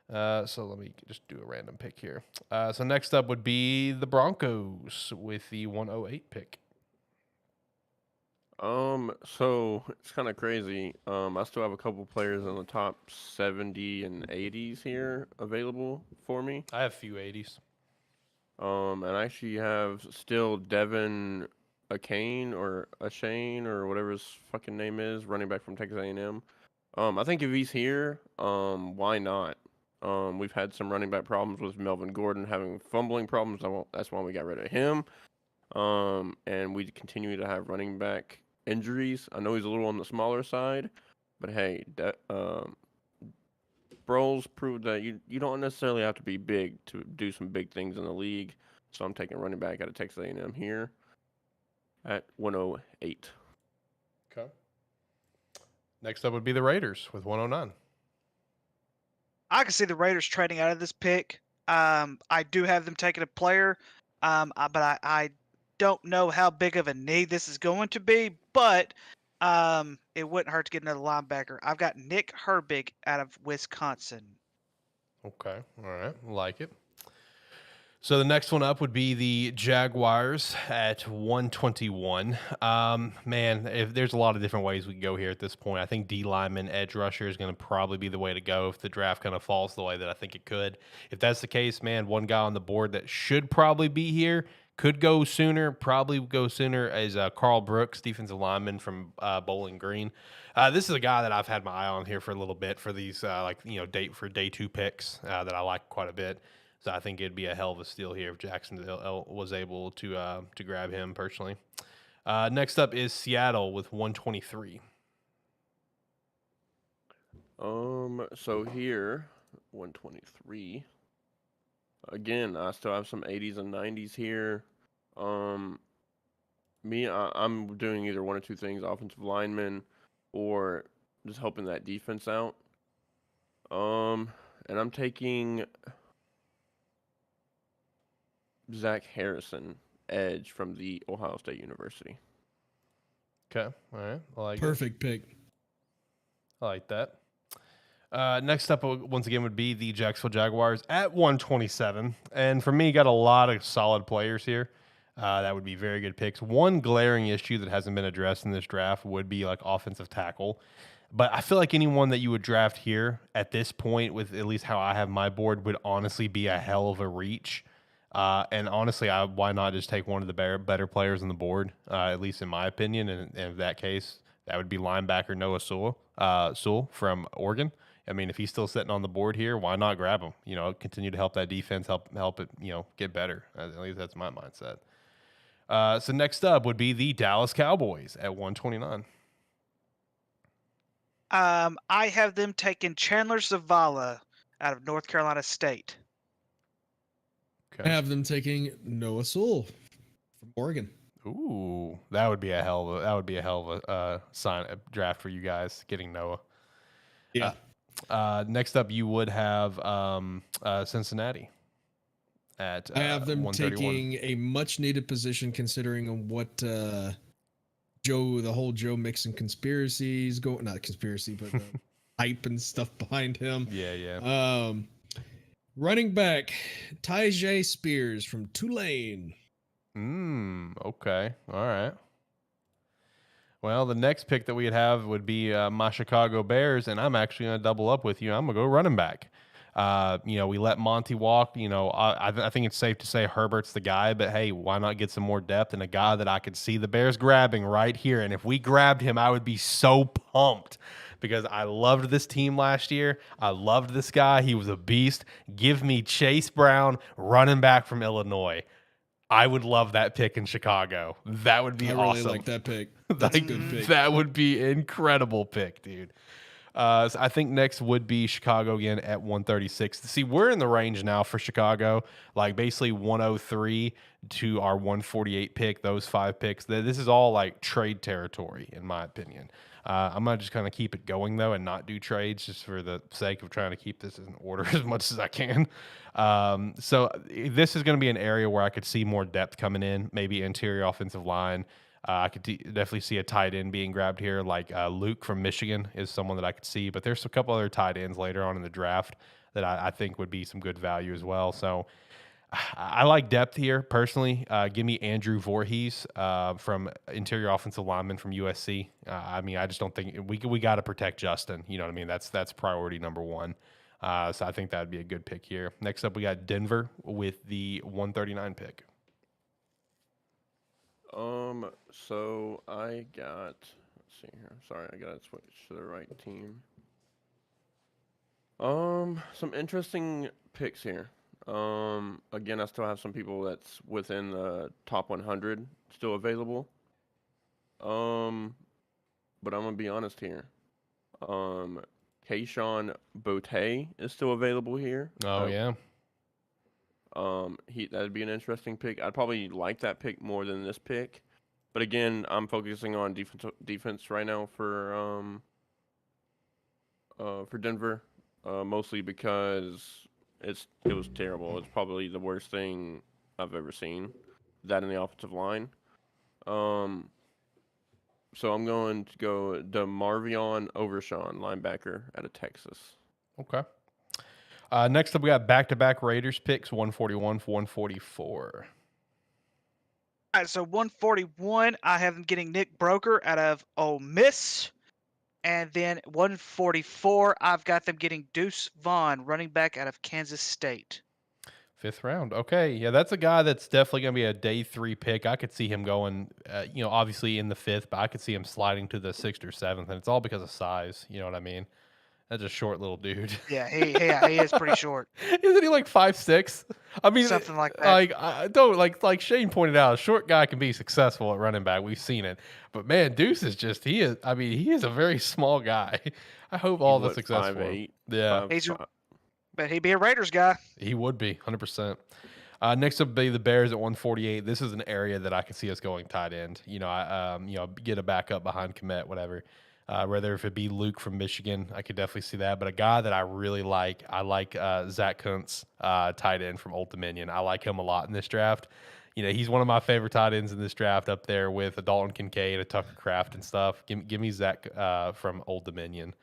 So let me just do a random pick here. So next up would be the Broncos with the 108 pick. So it's kind of crazy. I still have a couple players in the top 70 and 80s here available for me. I have a few 80s. And I actually have still Devin Achane or whatever his fucking name is, running back from Texas A&M. I think if he's here, why not? We've had some running back problems with Melvin Gordon having fumbling problems. That's why we got rid of him. And we continue to have running back injuries. I know he's a little on the smaller side, but hey, Sproles proved that you don't necessarily have to be big to do some big things in the league. So I'm taking running back out of Texas A&M here at 108. Okay. Next up would be the Raiders with 109. I can see the Raiders trading out of this pick. I do have them taking a player, but I don't know how big of a need this is going to be, but it wouldn't hurt to get another linebacker. I've got Nick Herbig out of Wisconsin. Okay. All right. Like it. So the next one up would be the Jaguars at 121. Man, if there's a lot of different ways we can go here at this point. I think D lineman, edge rusher is going to probably be the way to go if the draft kind of falls the way that I think it could. If that's the case, man, one guy on the board that should probably be here, could go sooner, probably go sooner, is Carl Brooks, defensive lineman from Bowling Green. This is a guy that I've had my eye on here for a little bit for these day two picks that I like quite a bit. So I think it'd be a hell of a steal here if Jacksonville was able to grab him personally. Next up is Seattle with 123. So here, 123. Again, I still have some 80s and 90s here. I'm doing either one or two things: offensive lineman, or just helping that defense out. And I'm taking Zach Harrison, edge from the Ohio State University. Okay, all right, I like Perfect pick. I like that. Next up, once again, would be the Jacksonville Jaguars at 127. And for me, got a lot of solid players here. That would be very good picks. One glaring issue that hasn't been addressed in this draft would be like offensive tackle. But I feel like anyone that you would draft here at this point, with at least how I have my board, would honestly be a hell of a reach. And honestly, why not just take one of the better players on the board, at least in my opinion. And in that case, that would be linebacker Noah Sewell from Oregon. I mean, if he's still sitting on the board here, why not grab him? Continue to help that defense, help it, get better. At least that's my mindset. So next up would be the Dallas Cowboys at 129. I have them taking Chandler Zavala out of North Carolina State. I have them taking Noah Sewell from Oregon. Ooh, that would be a hell of a draft for you guys, getting Noah. Yeah. Next up, you would have Cincinnati at I have them 131. taking a much needed position considering what the whole Joe Mixon conspiracies not conspiracy, but hype and stuff behind him. Yeah. Running back Tyjae Spears from Tulane. Okay. All right. Well, the next pick that we'd have would be my Chicago Bears, and I'm actually going to double up with you. I'm going to go running back. We let Monty walk. I think it's safe to say Herbert's the guy, but hey, why not get some more depth and a guy that I could see the Bears grabbing right here? And if we grabbed him, I would be so pumped because I loved this team last year. I loved this guy. He was a beast. Give me Chase Brown, running back from Illinois. I would love that pick in Chicago. That would be I awesome. really like that pick. That's a good pick. That would be incredible pick, dude. So I think next would be Chicago again at 136. See, we're in the range now for Chicago, like basically 103 to our 148 pick, those 5 picks. This is all like trade territory, in my opinion. I'm going to just kind of keep it going, though, and not do trades just for the sake of trying to keep this in order as much as I can. So this is going to be an area where I could see more depth coming in, maybe interior offensive line. I could definitely see a tight end being grabbed here, like Luke from Michigan is someone that I could see. But there's a couple other tight ends later on in the draft that I think would be some good value as well. So I like depth here personally. Give me Andrew Voorhees from interior offensive lineman from USC. I just don't think we got to protect Justin. You know what I mean? That's priority number one. So I think that'd be a good pick here. Next up, we got Denver with the 139 pick. So I got. Let's see here. Sorry, I got to switch to the right team. Some interesting picks here. Again, I still have some people that's within the top 100 still available. But I'm gonna be honest here. Keyshawn Boutte is still available here. Oh yeah. That'd be an interesting pick. I'd probably like that pick more than this pick. But again, I'm focusing on defense right now for Denver, mostly because it was terrible. It's probably the worst thing I've ever seen. That in the offensive line. So I'm going to go DeMarvion Overshawn, linebacker out of Texas. Okay. Next up, we got back-to-back Raiders picks, 141 for 144. All right, so 141, I have them getting Nick Broker out of Ole Miss. And then 144, I've got them getting Deuce Vaughn, running back out of Kansas State. 5th round. Okay. Yeah, that's a guy that's definitely going to be a day 3 pick. I could see him going, obviously in the 5th, but I could see him sliding to the 6th or 7th. And it's all because of size. You know what I mean? That's a short little dude. Yeah, he is pretty short. Isn't he like 5'6"? I mean, something like that. Like Shane pointed out, a short guy can be successful at running back. We've seen it, but man, Deuce is he is a very small guy. I hope all the success for him. Yeah, but he'd be a Raiders guy. He would be 100%. Next up, be the Bears at 148. This is an area that I can see us going tight end. Get a backup behind Kmet, whatever. Whether if it be Luke from Michigan, I could definitely see that. But a guy that I really like, Zach Kuntz, tight end from Old Dominion. I like him a lot in this draft. He's one of my favorite tight ends in this draft, up there with a Dalton Kincaid, a Tucker Kraft, and stuff. Give me Zach from Old Dominion.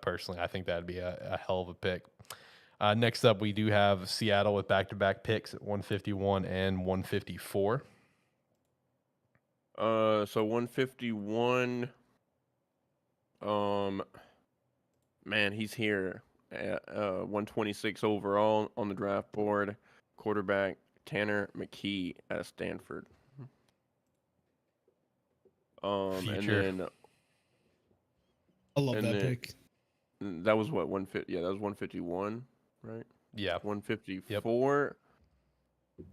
Personally, I think that'd be a hell of a pick. Next up, we do have Seattle with back-to-back picks at 151 and 154. So 151. Man, he's here at 126 overall on the draft board. Quarterback Tanner McKee out of Stanford. And then I love that pick. That was what 150. Yeah, that was 151, right? Yeah, 154. Yep.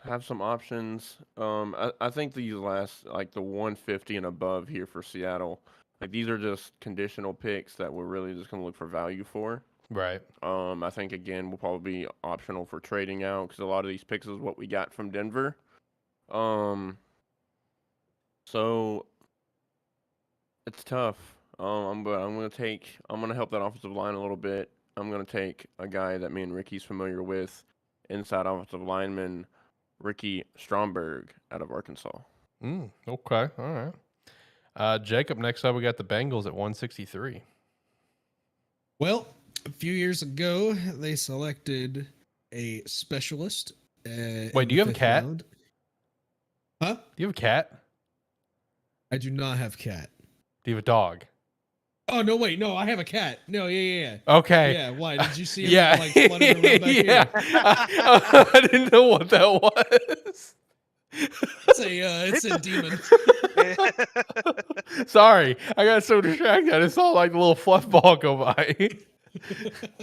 Have some options. I think these last, like the 150 and above here for Seattle. Like these are just conditional picks that we're really just going to look for value for. Right. I think again will probably be optional for trading out because a lot of these picks is what we got from Denver. So it's tough. I'm gonna help that offensive line a little bit. I'm gonna take a guy that me and Ricky's familiar with, inside offensive lineman Ricky Stromberg out of Arkansas. Okay. All right. Jacob, next up, we got the Bengals at 163. Well, a few years ago, they selected a specialist. Wait, do you have a cat? Round. Huh? Do you have a cat? I do not have cat. Do you have a dog? Oh no! Wait, no, I have a cat. No, yeah. Okay. Yeah, why? Did you see him Yeah. like fluttering around back Yeah. here? I didn't know what that was. It's a demon. Sorry, I got so distracted. I just saw like the little fluff ball go by.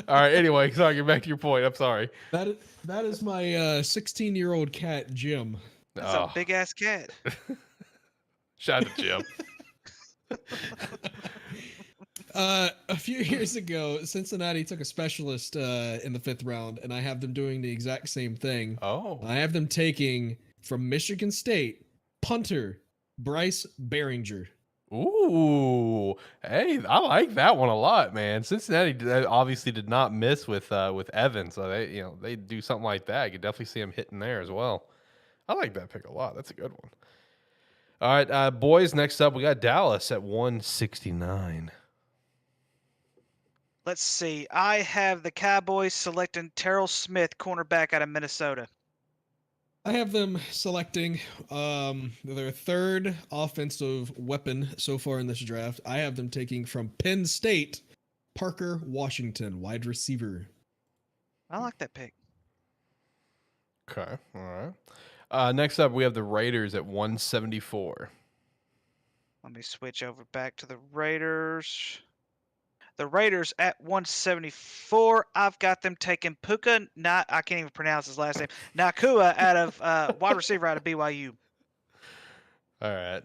All right. Anyway, sorry. Get back to your point. I'm sorry. That is my 16-year-old cat, Jim. That's a big ass cat. Shout out to Jim. A few years ago, Cincinnati took a specialist in the 5th round, and I have them doing the exact same thing. Oh. I have them taking from Michigan State punter Bryce Behringer. Ooh, hey, I like that one a lot, man. Cincinnati obviously did not miss with Evans, so they do something like that. You could definitely see him hitting there as well. I like that pick a lot. That's a good one. All right, boys. Next up, we got Dallas at 169. Let's see. I have the Cowboys selecting Terrell Smith, cornerback out of Minnesota. I have them selecting their 3rd offensive weapon so far in this draft. I have them taking from Penn State, Parker Washington, wide receiver. I like that pick. Okay, all right. Next up, we have the Raiders at 174. Let me switch over back to the Raiders. The Raiders at 174. I've got them taking Puka. I can't even pronounce his last name. Nakua out of wide receiver out of BYU. All right.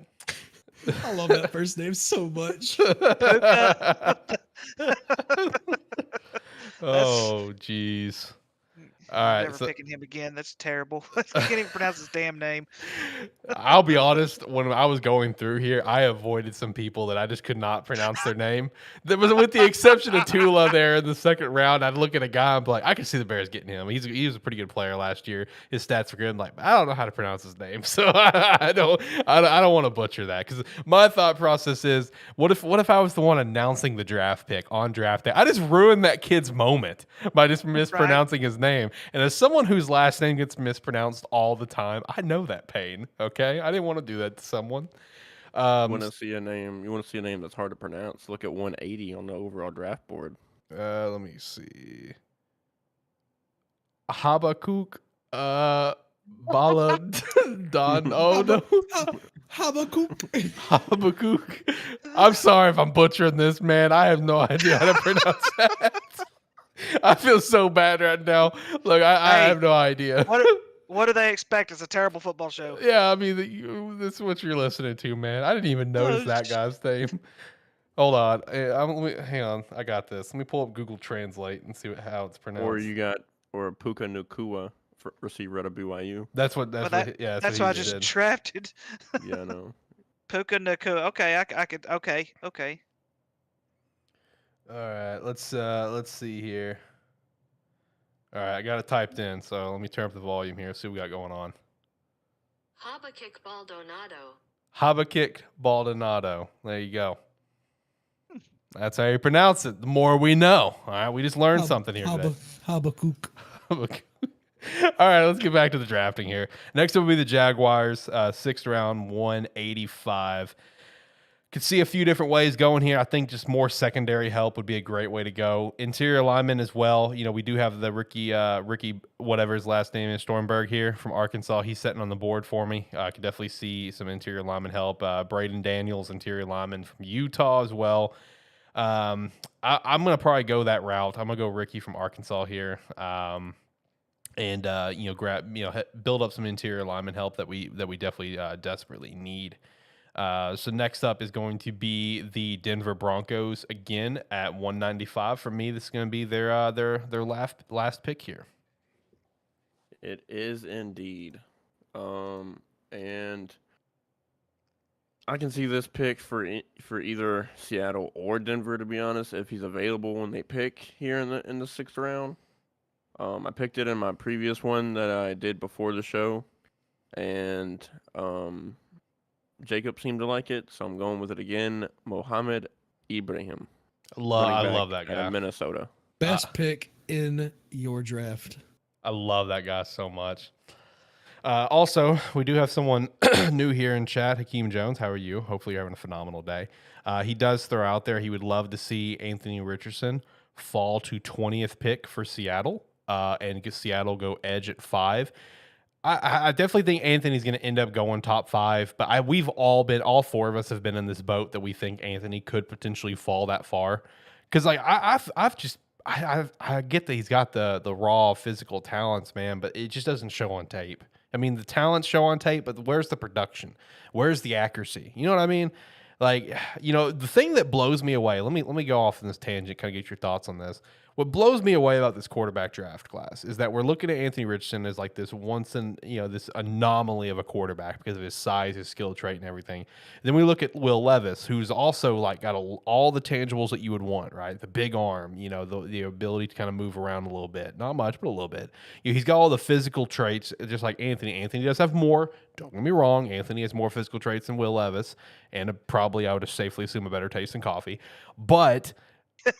I love that first name so much. Oh, jeez. All right. Never picking him again. That's terrible. I can't even pronounce his damn name. I'll be honest. When I was going through here, I avoided some people that I just could not pronounce their name. That was with the exception of Tula there in the 2nd round. I'd look at a guy and be like, I can see the Bears getting him. He was a pretty good player last year. His stats were good. I'm like, I don't know how to pronounce his name, so I don't want to butcher that, because my thought process is, what if I was the one announcing the draft pick on draft day? I just ruined that kid's moment by just mispronouncing his name. And as someone whose last name gets mispronounced all the time, I know that pain. Okay, I didn't want to do that to someone. You want to see a name that's hard to pronounce? Look at 180 on the overall draft board. Let me see. Habakkuk. Bala Don. Oh no. Habakkuk. I'm sorry if I'm butchering this, man. I have no idea how to pronounce that. I feel so bad right now. Look, I have no idea. What do they expect? It's a terrible football show. Yeah, I mean, this is what you're listening to, man. I didn't even notice that guy's name. Hold on. Hang on. I got this. Let me pull up Google Translate and see how it's pronounced. Or Puka Nacua, receiver out of BYU. That's what I just drafted. Yeah, I know. Puka Nacua. Okay, I could. Okay. All right, let's see here. All right, I got it typed in, so let me turn up the volume here. See what we got going on. Habakkuk Baldonado. There you go. That's how you pronounce it. The more we know. All right, we just learned something here today. Habakkuk. All right, let's get back to the drafting here. Next up will be the Jaguars, 6th round, 185. Could see a few different ways going here. I think just more secondary help would be a great way to go. Interior lineman as well. You know, we do have the Ricky, whatever his last name is, Stormberg here from Arkansas. He's sitting on the board for me. I could definitely see some interior lineman help. Braden Daniels, interior lineman from Utah as well. I'm going to probably go that route. I'm going to go Ricky from Arkansas here. And build up some interior lineman help that we definitely desperately need. So next up is going to be the Denver Broncos again at 195. For me, this is going to be their last pick here. It is indeed, and I can see this pick for either Seattle or Denver, to be honest, if he's available when they pick here in the 6th round. I picked it in my previous one that I did before the show, and Jacob seemed to like it, so I'm going with it again. Mohamed Ibrahim. I love that guy. Minnesota. Best pick in your draft. I love that guy so much. Also, we do have someone new here in chat. Hakeem Jones, how are you? Hopefully, you're having a phenomenal day. He does throw out there he would love to see Anthony Richardson fall to 20th pick for Seattle and get Seattle go edge at 5. I definitely think Anthony's going to end up going top 5, but we've all 4 of us have been in this boat that we think Anthony could potentially fall that far. Because like I get that he's got the raw physical talents, man, but it just doesn't show on tape. I mean, the talents show on tape, but where's the production? Where's the accuracy? You know what I mean? Like, the thing that blows me away, let me go off on this tangent, kind of get your thoughts on this. What blows me away about this quarterback draft class is that we're looking at Anthony Richardson as like this this anomaly of a quarterback because of his size, his skill trait, and everything. Then we look at Will Levis, who's also like got all the tangibles that you would want, right? The big arm, the ability to kind of move around a little bit, not much, but a little bit. He's got all the physical traits, just like Anthony. Anthony does have more. Don't get me wrong. Anthony has more physical traits than Will Levis, and probably I would safely assume a better taste in coffee, but.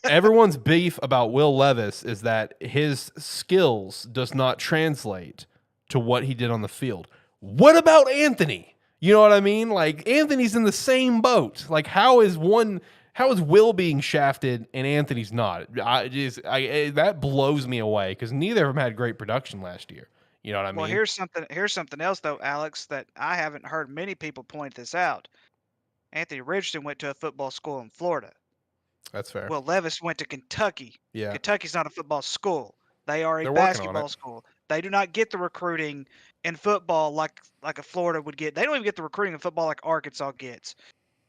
Everyone's beef about Will Levis is that his skills does not translate to what he did on the field. What about Anthony? You know what I mean? Like, Anthony's in the same boat. Like, how is Will being shafted and Anthony's not? That blows me away because neither of them had great production last year. You know what I mean? Well, here's something else though, Alex, that I haven't heard many people point this out. Anthony Richardson went to a football school in Florida. That's fair. Well, Levis went to Kentucky. Yeah. Kentucky's not a football school. They are a They're working on basketball it. school. They do not get the recruiting in football like a Florida would get. They don't even get the recruiting in football like Arkansas gets.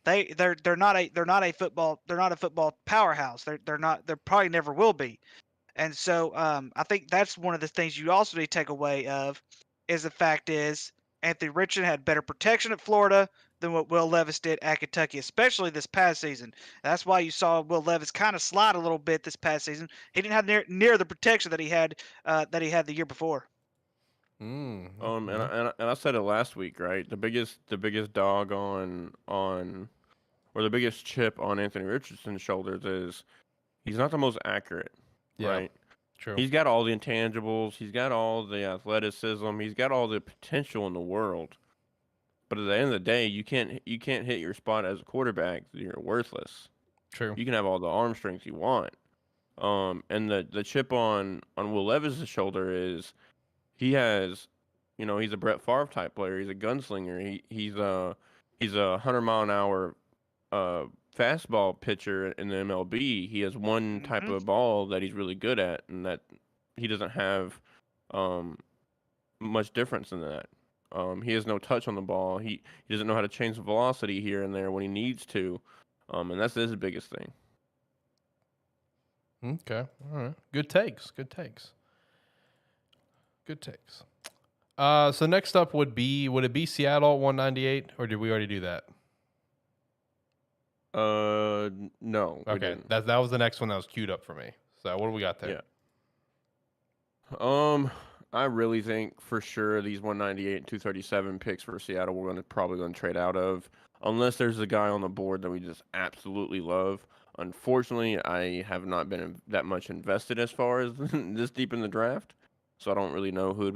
They're not a football powerhouse. They probably never will be. And so I think that's one of the things you also need to take away of is the fact is Anthony Richardson had better protection at Florida than what Will Levis did at Kentucky, especially this past season. That's why you saw Will Levis kind of slide a little bit this past season. He didn't have near the protection that he had the year before. And I said it last week, right? The biggest dog on or the biggest chip on Anthony Richardson's shoulders is he's not the most accurate, right? True. He's got all the intangibles, he's got all the athleticism, he's got all the potential in the world. But at the end of the day, you can't hit your spot as a quarterback. You're worthless. True. You can have all the arm strength you want. And the chip on Will Levis' shoulder is he has, he's a Brett Favre type player. He's a gunslinger. He's a 100-mile-an-hour fastball pitcher in the MLB. He has one type of ball that he's really good at, and that he doesn't have much difference in that. He has no touch on the ball. He doesn't know how to change the velocity here and there when he needs to, and that's his biggest thing. Okay, all right. Good takes. So next up would it be Seattle 198, or did we already do that? No. Okay, that was the next one that was queued up for me. So what do we got there? Yeah. I really think for sure these 198 and 237 picks for Seattle we're probably going to trade out of, unless there's a guy on the board that we just absolutely love. Unfortunately, I have not been that much invested as far as this deep in the draft, so I don't really know who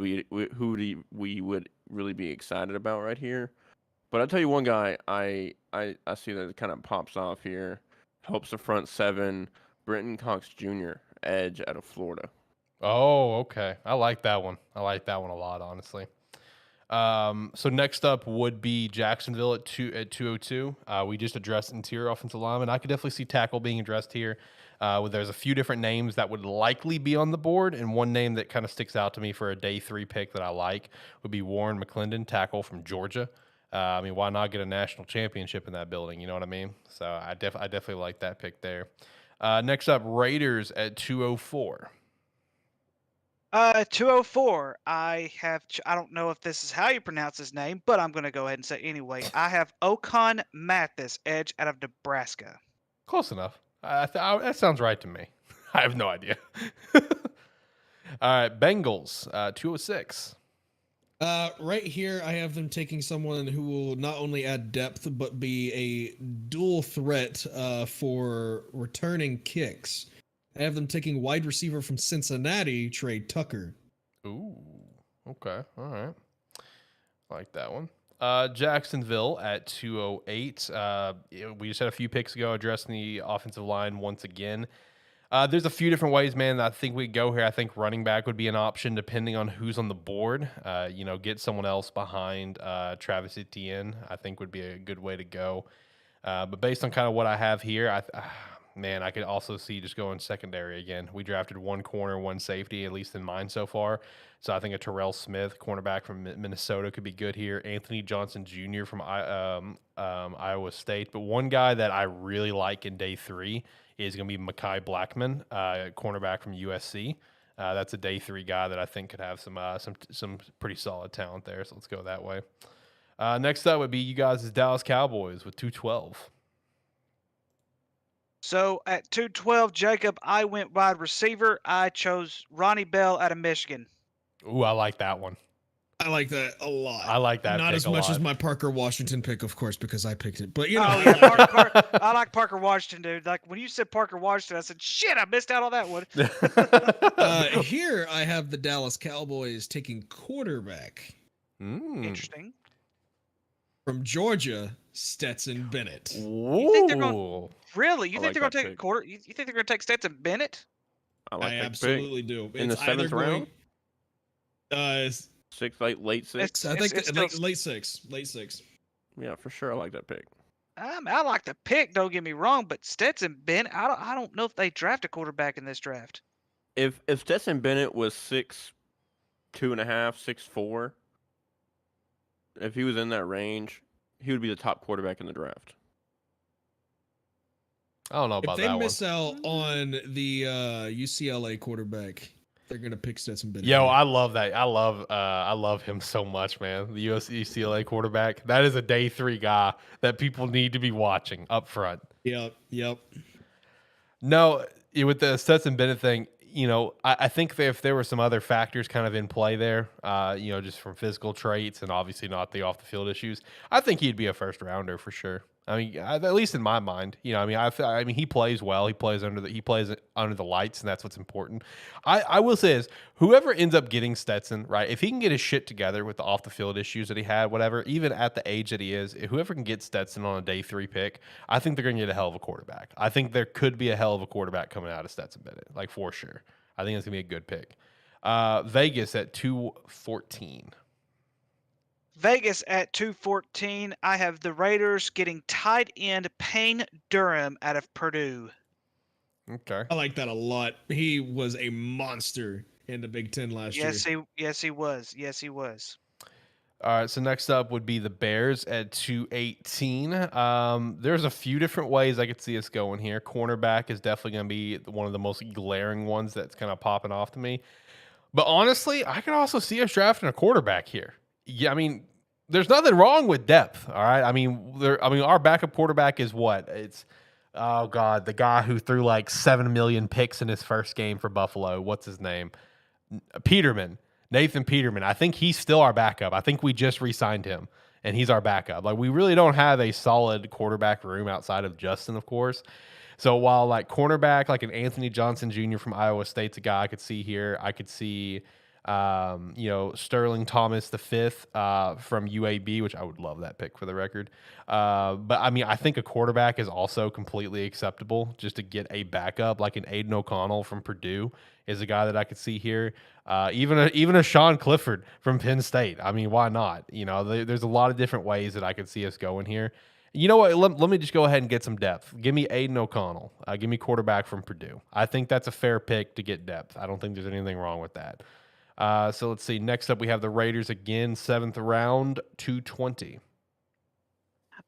we would really be excited about right here. But I'll tell you one guy I see that kind of pops off here, helps the front seven, Brenton Cox Jr., edge out of Florida. Oh, okay. I like that one. I like that one a lot, honestly. So next up would be Jacksonville at 202. We just addressed interior offensive lineman. I could definitely see tackle being addressed here. There's a few different names that would likely be on the board, and one name that kind of sticks out to me for a day 3 pick that I like would be Warren McClendon, tackle from Georgia. Why not get a national championship in that building? You know what I mean? So I definitely like that pick there. Next up, Raiders at 204. 204. I don't know if this is how you pronounce his name, but I'm going to go ahead and say anyway. I have Okon Mathis, edge out of Nebraska. Close enough. That sounds right to me. I have no idea. All right, Bengals, 206. Right here, I have them taking someone who will not only add depth, but be a dual threat for returning kicks. I have them taking wide receiver from Cincinnati, Trey Tucker. Ooh, okay, all right. Like that one. Jacksonville at 208. We just had a few picks ago addressing the offensive line once again. There's a few different ways, man, that I think we go here. I think running back would be an option depending on who's on the board. Get someone else behind Travis Etienne, I think would be a good way to go. But based on kind of what I have here, I could also see just going secondary again. We drafted one corner, one safety, at least in mine so far. So I think a Terrell Smith, cornerback from Minnesota, could be good here. Anthony Johnson Jr. from Iowa State. But one guy that I really like in day 3 is going to be Mekhi Blackman, cornerback from USC. That's a day 3 guy that I think could have some pretty solid talent there. So let's go that way. Next up would be you guys' Dallas Cowboys with 212. So at 212, Jacob, I went wide receiver. I chose Ronnie Bell out of Michigan. Ooh, I like that one. I like that a lot. I like that. Not pick as a much lot. as my Parker Washington pick, of course, because I picked it. But you know, Oh yeah, I like Parker Washington, dude. Like when you said Parker Washington, I said, shit, I missed out on that one. here I have the Dallas Cowboys taking quarterback Interesting. from Georgia, Stetson Bennett. You think they're going really? You I think they're like going to that take a pick. quarter? You think they're going to take Stetson Bennett? I like I that absolutely do. In the It's either 7th round? going- pick. 6, late 6. I think It's late, still- late six. Yeah, for sure. I like that pick. I like the pick. Don't get me wrong, but Stetson Bennett, I don't know if they draft a quarterback in this draft. If Stetson Bennett was 6'2.5", 6'4", if he was in that range, he would be the top quarterback in the draft. I don't know If about they that one. miss out on the UCLA quarterback, they're gonna pick Stetson Bennett. Yo, I love that. I love him so much, man. The UCLA quarterback. That is a day 3 guy that people need to be watching up front. Yep. No, with the Stetson Bennett thing, I think that if there were some other factors kind of in play there, just from physical traits and obviously not the off the field issues, I think he'd be a first rounder for sure. I mean, at least in my mind, I mean, he plays well. He plays under the lights, and that's what's important. I will say is whoever ends up getting Stetson, right? If he can get his shit together with the off the field issues that he had, whatever, even at the age that he is, whoever can get Stetson on a day 3 pick, I think they're going to get a hell of a quarterback. I think there could be a hell of a quarterback coming out of Stetson Bennett, like for sure. I think it's going to be a good pick. Vegas at 214. Vegas at 214. I have the Raiders getting tight end Payne Durham out of Purdue. Okay. I like that a lot. He was a monster in the Big Ten last year. Yes, he was. Yes, he was. All right, so next up would be the Bears at 218. There's a few different ways I could see us going here. Cornerback is definitely going to be one of the most glaring ones that's kind of popping off to me. But honestly, I can also see us drafting a quarterback here. Yeah, I mean, there's nothing wrong with depth, all right? I mean, our backup quarterback is what? It's, oh, God, the guy who threw like 7 million picks in his first game for Buffalo. What's his name? Peterman. Nathan Peterman. I think he's still our backup. I think we just re-signed him, and he's our backup. Like, we really don't have a solid quarterback room outside of Justin, of course. So while like cornerback, like an Anthony Johnson Jr. from Iowa State's a guy I could see here. I could see, Sterling Thomas V from UAB, which I would love that pick for the record. But I mean, I think a quarterback is also completely acceptable just to get a backup, like an Aiden O'Connell from Purdue is a guy that I could see here. Even a Sean Clifford from Penn State. I mean, why not? There's a lot of different ways that I could see us going here. You know what? Let me just go ahead and get some depth. Give me Aiden O'Connell. Give me quarterback from Purdue. I think that's a fair pick to get depth. I don't think there's anything wrong with that. So let's see. Next up, we have the Raiders again, 7th round, 220.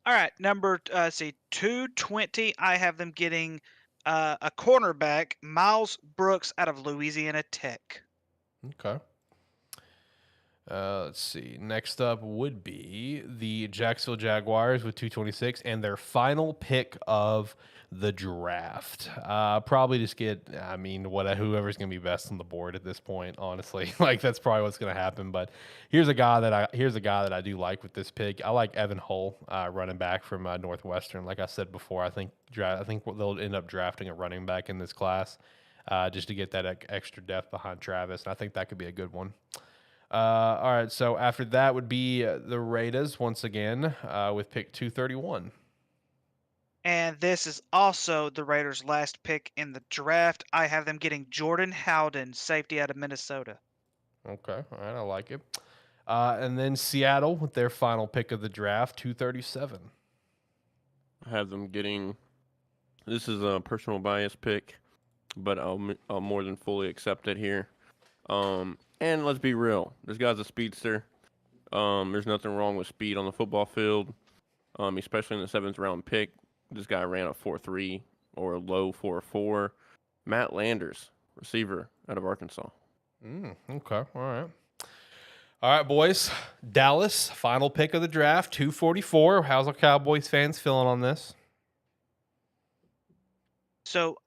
All right, number 220. I have them getting a cornerback, Miles Brooks out of Louisiana Tech. Okay. Let's see. Next up would be the Jacksonville Jaguars with 226 and their final pick of the draft. Probably just get, whoever's going to be best on the board at this point, honestly. Like, that's probably what's going to happen. But here's a guy that I do like with this pick. I like Evan Hull, running back from Northwestern. Like I said before, I think they'll end up drafting a running back in this class just to get that extra depth behind Travis. And I think that could be a good one. All right, so after that would be the Raiders once again with pick 231. And this is also the Raiders' last pick in the draft. I have them getting Jordan Howden, safety out of Minnesota. Okay, all right, I like it. And then Seattle with their final pick of the draft, 237. I have them getting. This is a personal bias pick, but I'll more than fully accept it here. And let's be real, this guy's a speedster. There's nothing wrong with speed on the football field, especially in the 7th round pick. This guy ran a 4.3 or a low 4.4. Matt Landers, receiver out of Arkansas. Okay, all right. All right, boys. Dallas, final pick of the draft, 244. How's our Cowboys fans feeling on this? So,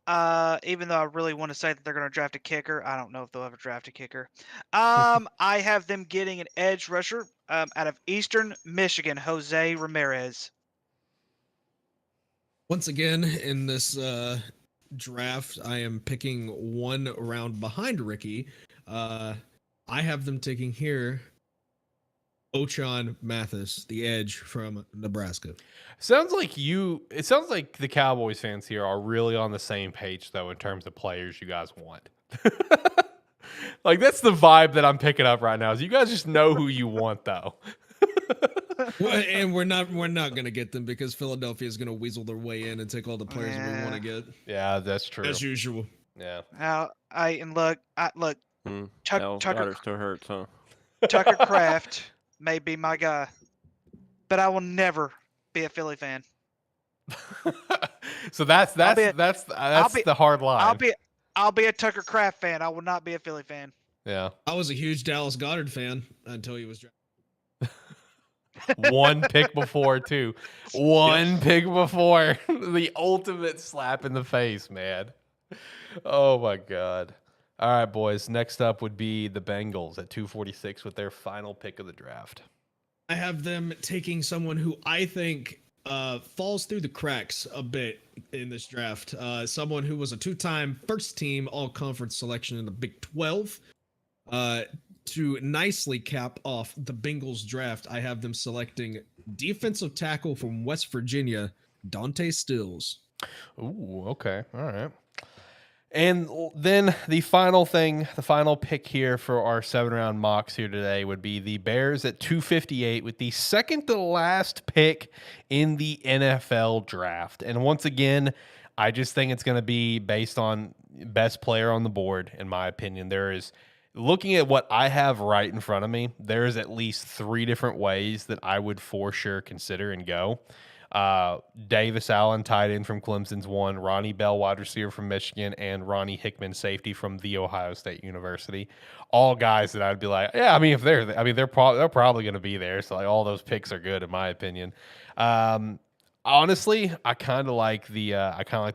even though I really want to say that they're going to draft a kicker, I don't know if they'll ever draft a kicker. I have them getting an edge rusher out of Eastern Michigan, Jose Ramirez. Once again, in this draft, I am picking one round behind Ricky. I have them taking here Ochon Mathis, the edge from Nebraska. It sounds like the Cowboys fans here are really on the same page, though, in terms of players you guys want. Like, that's the vibe that I'm picking up right now, is you guys just know who you want, though. Well, and we're not gonna get them because Philadelphia is gonna weasel their way in and take all the players we want to get. Yeah, that's true. As usual. Yeah. Look, Tucker still hurts, huh? Tucker Kraft may be my guy, but I will never be a Philly fan. So that's the hard line. I'll be a Tucker Kraft fan. I will not be a Philly fan. Yeah. I was a huge Dallas Goedert fan until he was drafted. One pick before, too. One pick before. The ultimate slap in the face, man. Oh, my God. All right, boys. Next up would be the Bengals at 246 with their final pick of the draft. I have them taking someone who I think falls through the cracks a bit in this draft. Someone who was a 2-time first-team all-conference selection in the Big 12. To nicely cap off the Bengals draft, I have them selecting defensive tackle from West Virginia, Dante Stills. Ooh, okay. All right. And then the final pick here for our 7-round mocks here today would be the Bears at 258 with the second to last pick in the NFL draft. And once again, I just think it's going to be based on best player on the board, in my opinion. Looking at what I have right in front of me, there is at least 3 different ways that I would for sure consider and go. Davis Allen, tight end from Clemson's one, Ronnie Bell, wide receiver from Michigan, and Ronnie Hickman, safety from The Ohio State University. All guys that I'd be like, yeah, I mean, they're probably going to be there. So like, all those picks are good in my opinion. Honestly, I kind of like the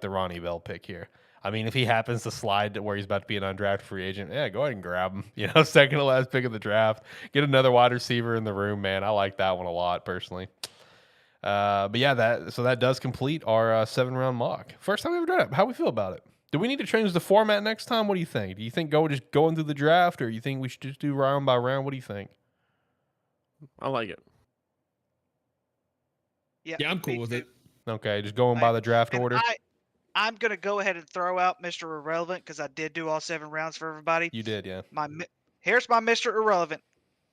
Ronnie Bell pick here. I mean, if he happens to slide to where he's about to be an undrafted free agent, yeah, go ahead and grab him. You know, second to last pick of the draft. Get another wide receiver in the room, man. I like that one a lot, personally. But yeah, that does complete our 7-round mock. First time we ever done it. How do we feel about it? Do we need to change the format next time? What do you think? Do you think just going through the draft, or you think we should just do round by round? What do you think? I like it. Yeah, I'm cool with it. Okay, just going by the draft order. I'm going to go ahead and throw out Mr. Irrelevant because I did do all 7 rounds for everybody. You did, yeah. Here's my Mr. Irrelevant,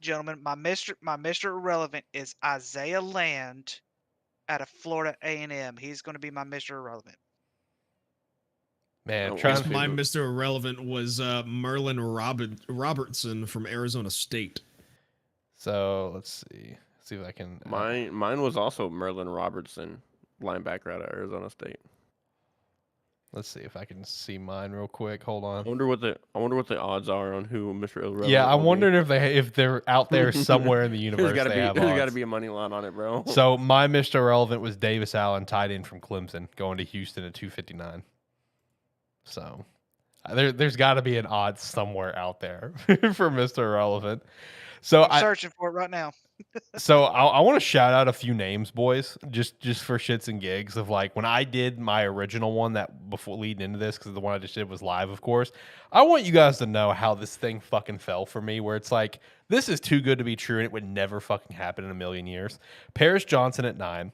gentlemen. My Mr. Irrelevant is Isaiah Land out of Florida A&M. He's going to be my Mr. Irrelevant. Man, my Mr. Irrelevant was Merlin Robertson from Arizona State. So let's see if I can. Mine was also Merlin Robertson, linebacker out of Arizona State. Let's see if I can see mine real quick. Hold on. I wonder what the odds are on who Mr. Irrelevant. Yeah, I'm wondering if they're out there somewhere in the universe. There's got to be a money line on it, bro. So my Mr. Irrelevant was Davis Allen, tight end from Clemson, going to Houston at 259. So there's got to be an odds somewhere out there for Mr. Irrelevant. So I'm searching for it right now. So I want to shout out a few names, boys, just for shits and gigs of like when I did my original one that before leading into this, because the one I just did was live, of course. I want you guys to know how this thing fucking fell for me, where it's like this is too good to be true and it would never fucking happen in a million years. Paris Johnson at 9.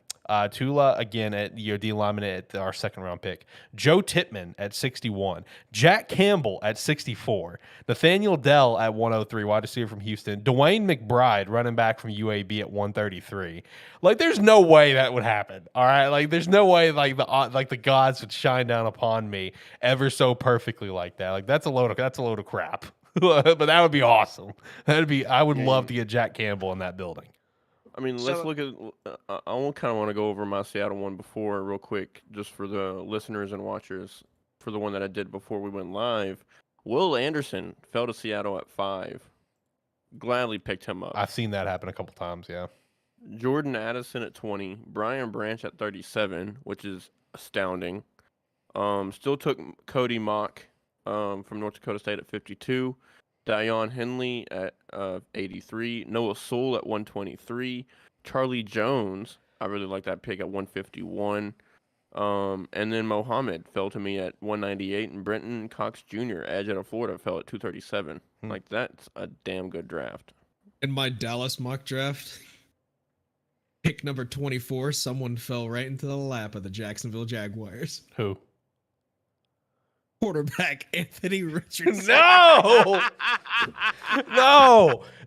Tula again at D lineman at our second round pick. Joe Tippmann at 61. Jack Campbell at 64. Nathaniel Dell at 103, wide receiver from Houston. Dwayne McBride, running back from UAB at 133. Like, there's no way that would happen. All right, like there's no way like the gods would shine down upon me ever so perfectly like that. Like that's a load of crap. But that would be awesome. I would love to get Jack Campbell in that building. I mean, let's look at. I kind of want to go over my Seattle one before, real quick, just for the listeners and watchers. For the one that I did before we went live, Will Anderson fell to Seattle at 5. Gladly picked him up. I've seen that happen a couple times. Yeah. Jordan Addison at 20. Brian Branch at 37, which is astounding. Still took Cody Mock from North Dakota State at 52. Dion Henley at 83, Noah Sewell at 123, Charlie Jones, I really like that pick at 151, and then Mohammed fell to me at 198, and Brenton Cox Jr., edge out of Florida, fell at 237. Like, that's a damn good draft. In my Dallas mock draft, pick number 24, someone fell right into the lap of the Jacksonville Jaguars. Who? Quarterback Anthony Richardson. No,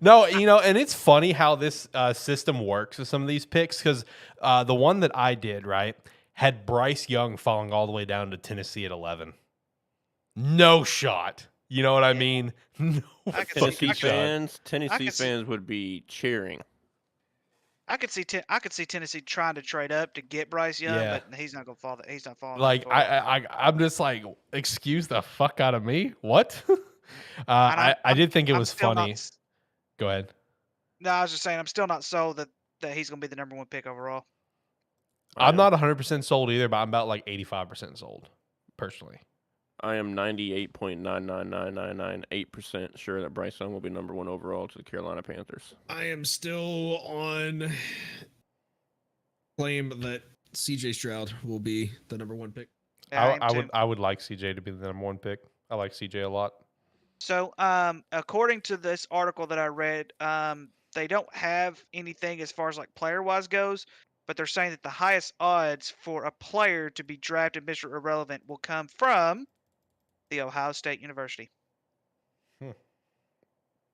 and it's funny how this system works with some of these picks, because the one that I did, right, had Bryce Young falling all the way down to Tennessee at 11. No shot. You know what I mean? No. Tennessee fans would be cheering. I could see Tennessee trying to trade up to get Bryce Young, but he's not gonna fall. He's not falling. Like I'm just like, excuse the fuck out of me. What? I did think it was funny. Go ahead. No, I was just saying I'm still not sold that he's gonna be the number 1 pick overall. I'm not 100% sold either, but I'm about like 85% sold personally. I am 98.99998% sure that Bryce Young will be number 1 overall to the Carolina Panthers. I am still on claim that CJ Stroud will be the number 1 pick. Yeah, I would like CJ to be the number 1 pick. I like CJ a lot. So, according to this article that I read, they don't have anything as far as like player-wise goes, but they're saying that the highest odds for a player to be drafted Mr. Irrelevant will come from the Ohio State University.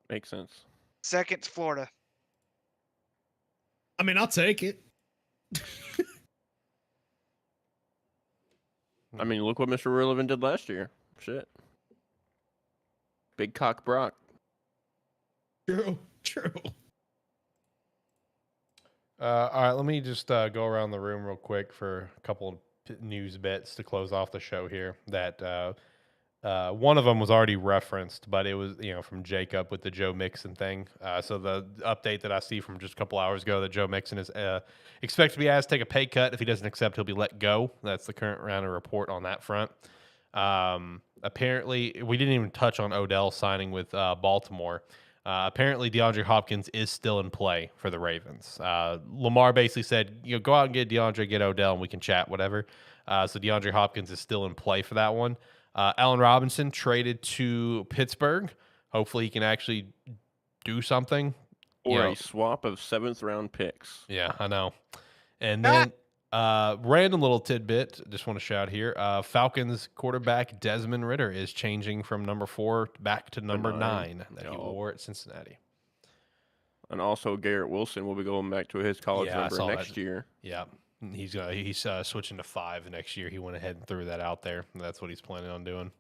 Makes sense. Second's Florida. I mean, I'll take it. I mean, look what Mr. Irrelevant did last year. Shit. Big cock Brock. True. All right, let me just go around the room real quick for a couple of news bits to close off the show here. That one of them was already referenced, but it was from Jacob with the Joe Mixon thing. So the update that I see from just a couple hours ago that Joe Mixon is expected to be asked to take a pay cut. If he doesn't accept, he'll be let go. That's the current round of report on that front. Apparently, we didn't even touch on Odell signing with Baltimore. Apparently, DeAndre Hopkins is still in play for the Ravens. Lamar basically said, go out and get DeAndre, get Odell, and we can chat, whatever. So DeAndre Hopkins is still in play for that one. Allen Robinson traded to Pittsburgh. Hopefully, he can actually do something. Or a swap of 7th-round picks. Yeah, I know. And then random little tidbit, just want to shout here. Falcons quarterback Desmond Ridder is changing from number 4 back to number 9 that he wore at Cincinnati. And also Garrett Wilson will be going back to his college number next year. Yeah, he's switching to 5 next year. He went ahead and threw that out there. That's what he's planning on doing.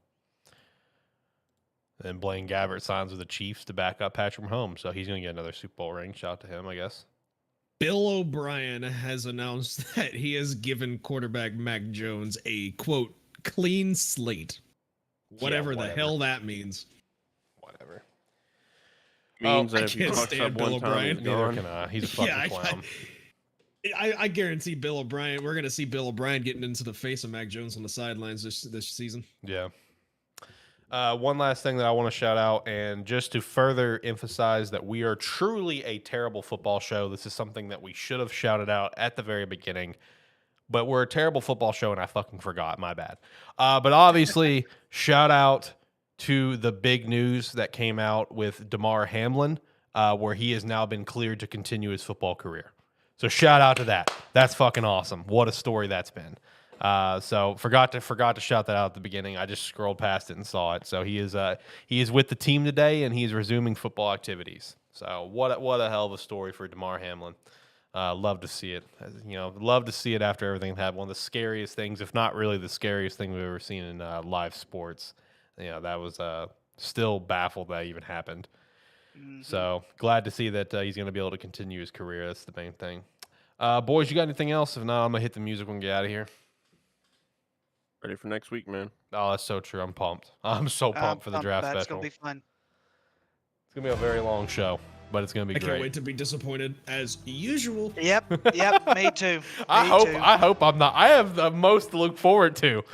And Blaine Gabbert signs with the Chiefs to back up Patrick Mahomes, so he's going to get another Super Bowl ring. Shout out to him, I guess. Bill O'Brien has announced that he has given quarterback Mac Jones a, quote, clean slate. Whatever the hell that means. Whatever. Means that if he fucks up one time, he's gone. Neither can I. He's a fucking clown. I guarantee Bill O'Brien, we're going to see Bill O'Brien getting into the face of Mac Jones on the sidelines this season. Yeah. One last thing that I want to shout out, and just to further emphasize that we are truly a terrible football show. This is something that we should have shouted out at the very beginning, but we're a terrible football show, and I fucking forgot. My bad. But obviously, shout out to the big news that came out with Damar Hamlin, where he has now been cleared to continue his football career. So shout out to that. That's fucking awesome. What a story that's been. So forgot to shout that out at the beginning. I just scrolled past it and saw it. So he is with the team today, and he is resuming football activities. So what a hell of a story for Damar Hamlin. Love to see it. Love to see it after everything that happened. One of the scariest things, if not really the scariest thing we've ever seen in live sports. That was still baffled that even happened. Mm-hmm. So glad to see that he's going to be able to continue his career. That's the main thing. Boys, you got anything else? If not, I'm going to hit the music and get out of here. Ready for next week, man. Oh, that's so true. I'm pumped. I'm so pumped for the draft special. It's going to be fun. It's going to be a very long show, but it's going to be great. I can't wait to be disappointed as usual. Yep, me too. I hope I'm not. I have the most to look forward to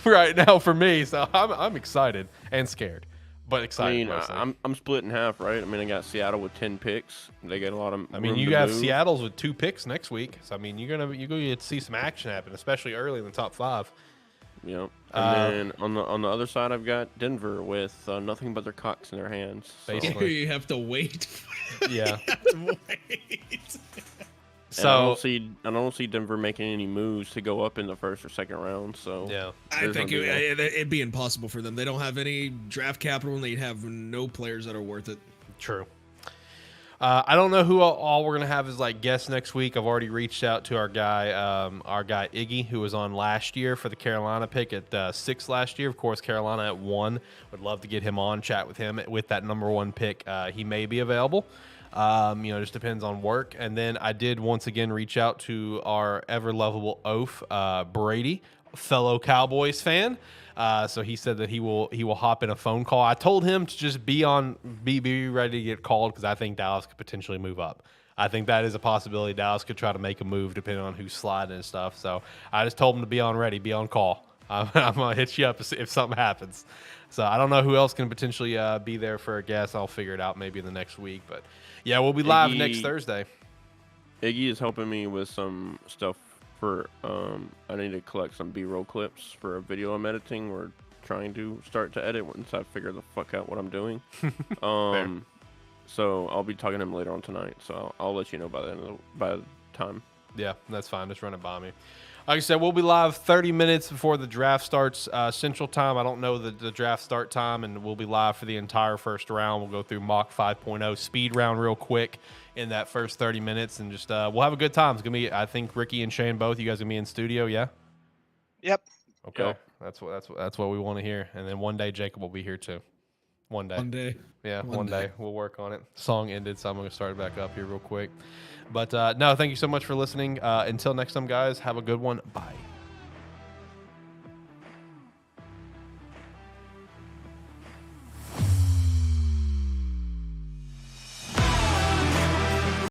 right now for me, so I'm excited and scared, but excited. I mean, I'm split in half, right? I mean, I got Seattle with 10 picks. They get a lot of. I mean, you have Seattle's with 2 picks next week, so I mean, you're gonna get to see some action happen, especially early in the top 5. Yep. And then on the other side, I've got Denver with nothing but their cocks in their hands. So. Basically, you have to wait. Yeah. You have to wait. So I don't see Denver making any moves to go up in the first or second round. So yeah, I think it'd be impossible for them. They don't have any draft capital, and they'd have no players that are worth it. True. I don't know who all we're gonna have as like guests next week. I've already reached out to our guy Iggy, who was on last year for the Carolina pick at 6 last year. Of course, Carolina at 1. Would love to get him on, chat with him with that number 1 pick. He may be available. Just depends on work. And then I did once again reach out to our ever lovable oaf, Brady, fellow Cowboys fan. So he said that he will hop in a phone call. I told him to just be ready to get called because I think Dallas could potentially move up. I think that is a possibility. Dallas could try to make a move depending on who's sliding and stuff. So I just told him to be on ready, be on call. I'm going to hit you up if something happens. So I don't know who else can potentially be there for a guest. I'll figure it out maybe in the next week. But yeah, we'll be live next Thursday. Iggy is helping me with some stuff for I need to collect some B-roll clips for a video I'm editing. We're trying to start to edit once I figure the fuck out what I'm doing. So I'll be talking to him later on tonight. So I'll let you know by the time. Yeah, that's fine. Just run it by me. Like I said, we'll be live 30 minutes before the draft starts Central Time. I don't know the draft start time, and we'll be live for the entire first round. We'll go through mock 5.0 speed round real quick in that first 30 minutes, and just we'll have a good time. It's gonna be, I think, Ricky and Shane both. You guys gonna be in studio, yeah? Yep. Okay, yep. That's what we want to hear. And then one day Jacob will be here too. One day. Yeah, one day. We'll work on it. Song ended, so I'm gonna start it back up here real quick. But no, thank you so much for listening. Until next time, guys, have a good one. Bye.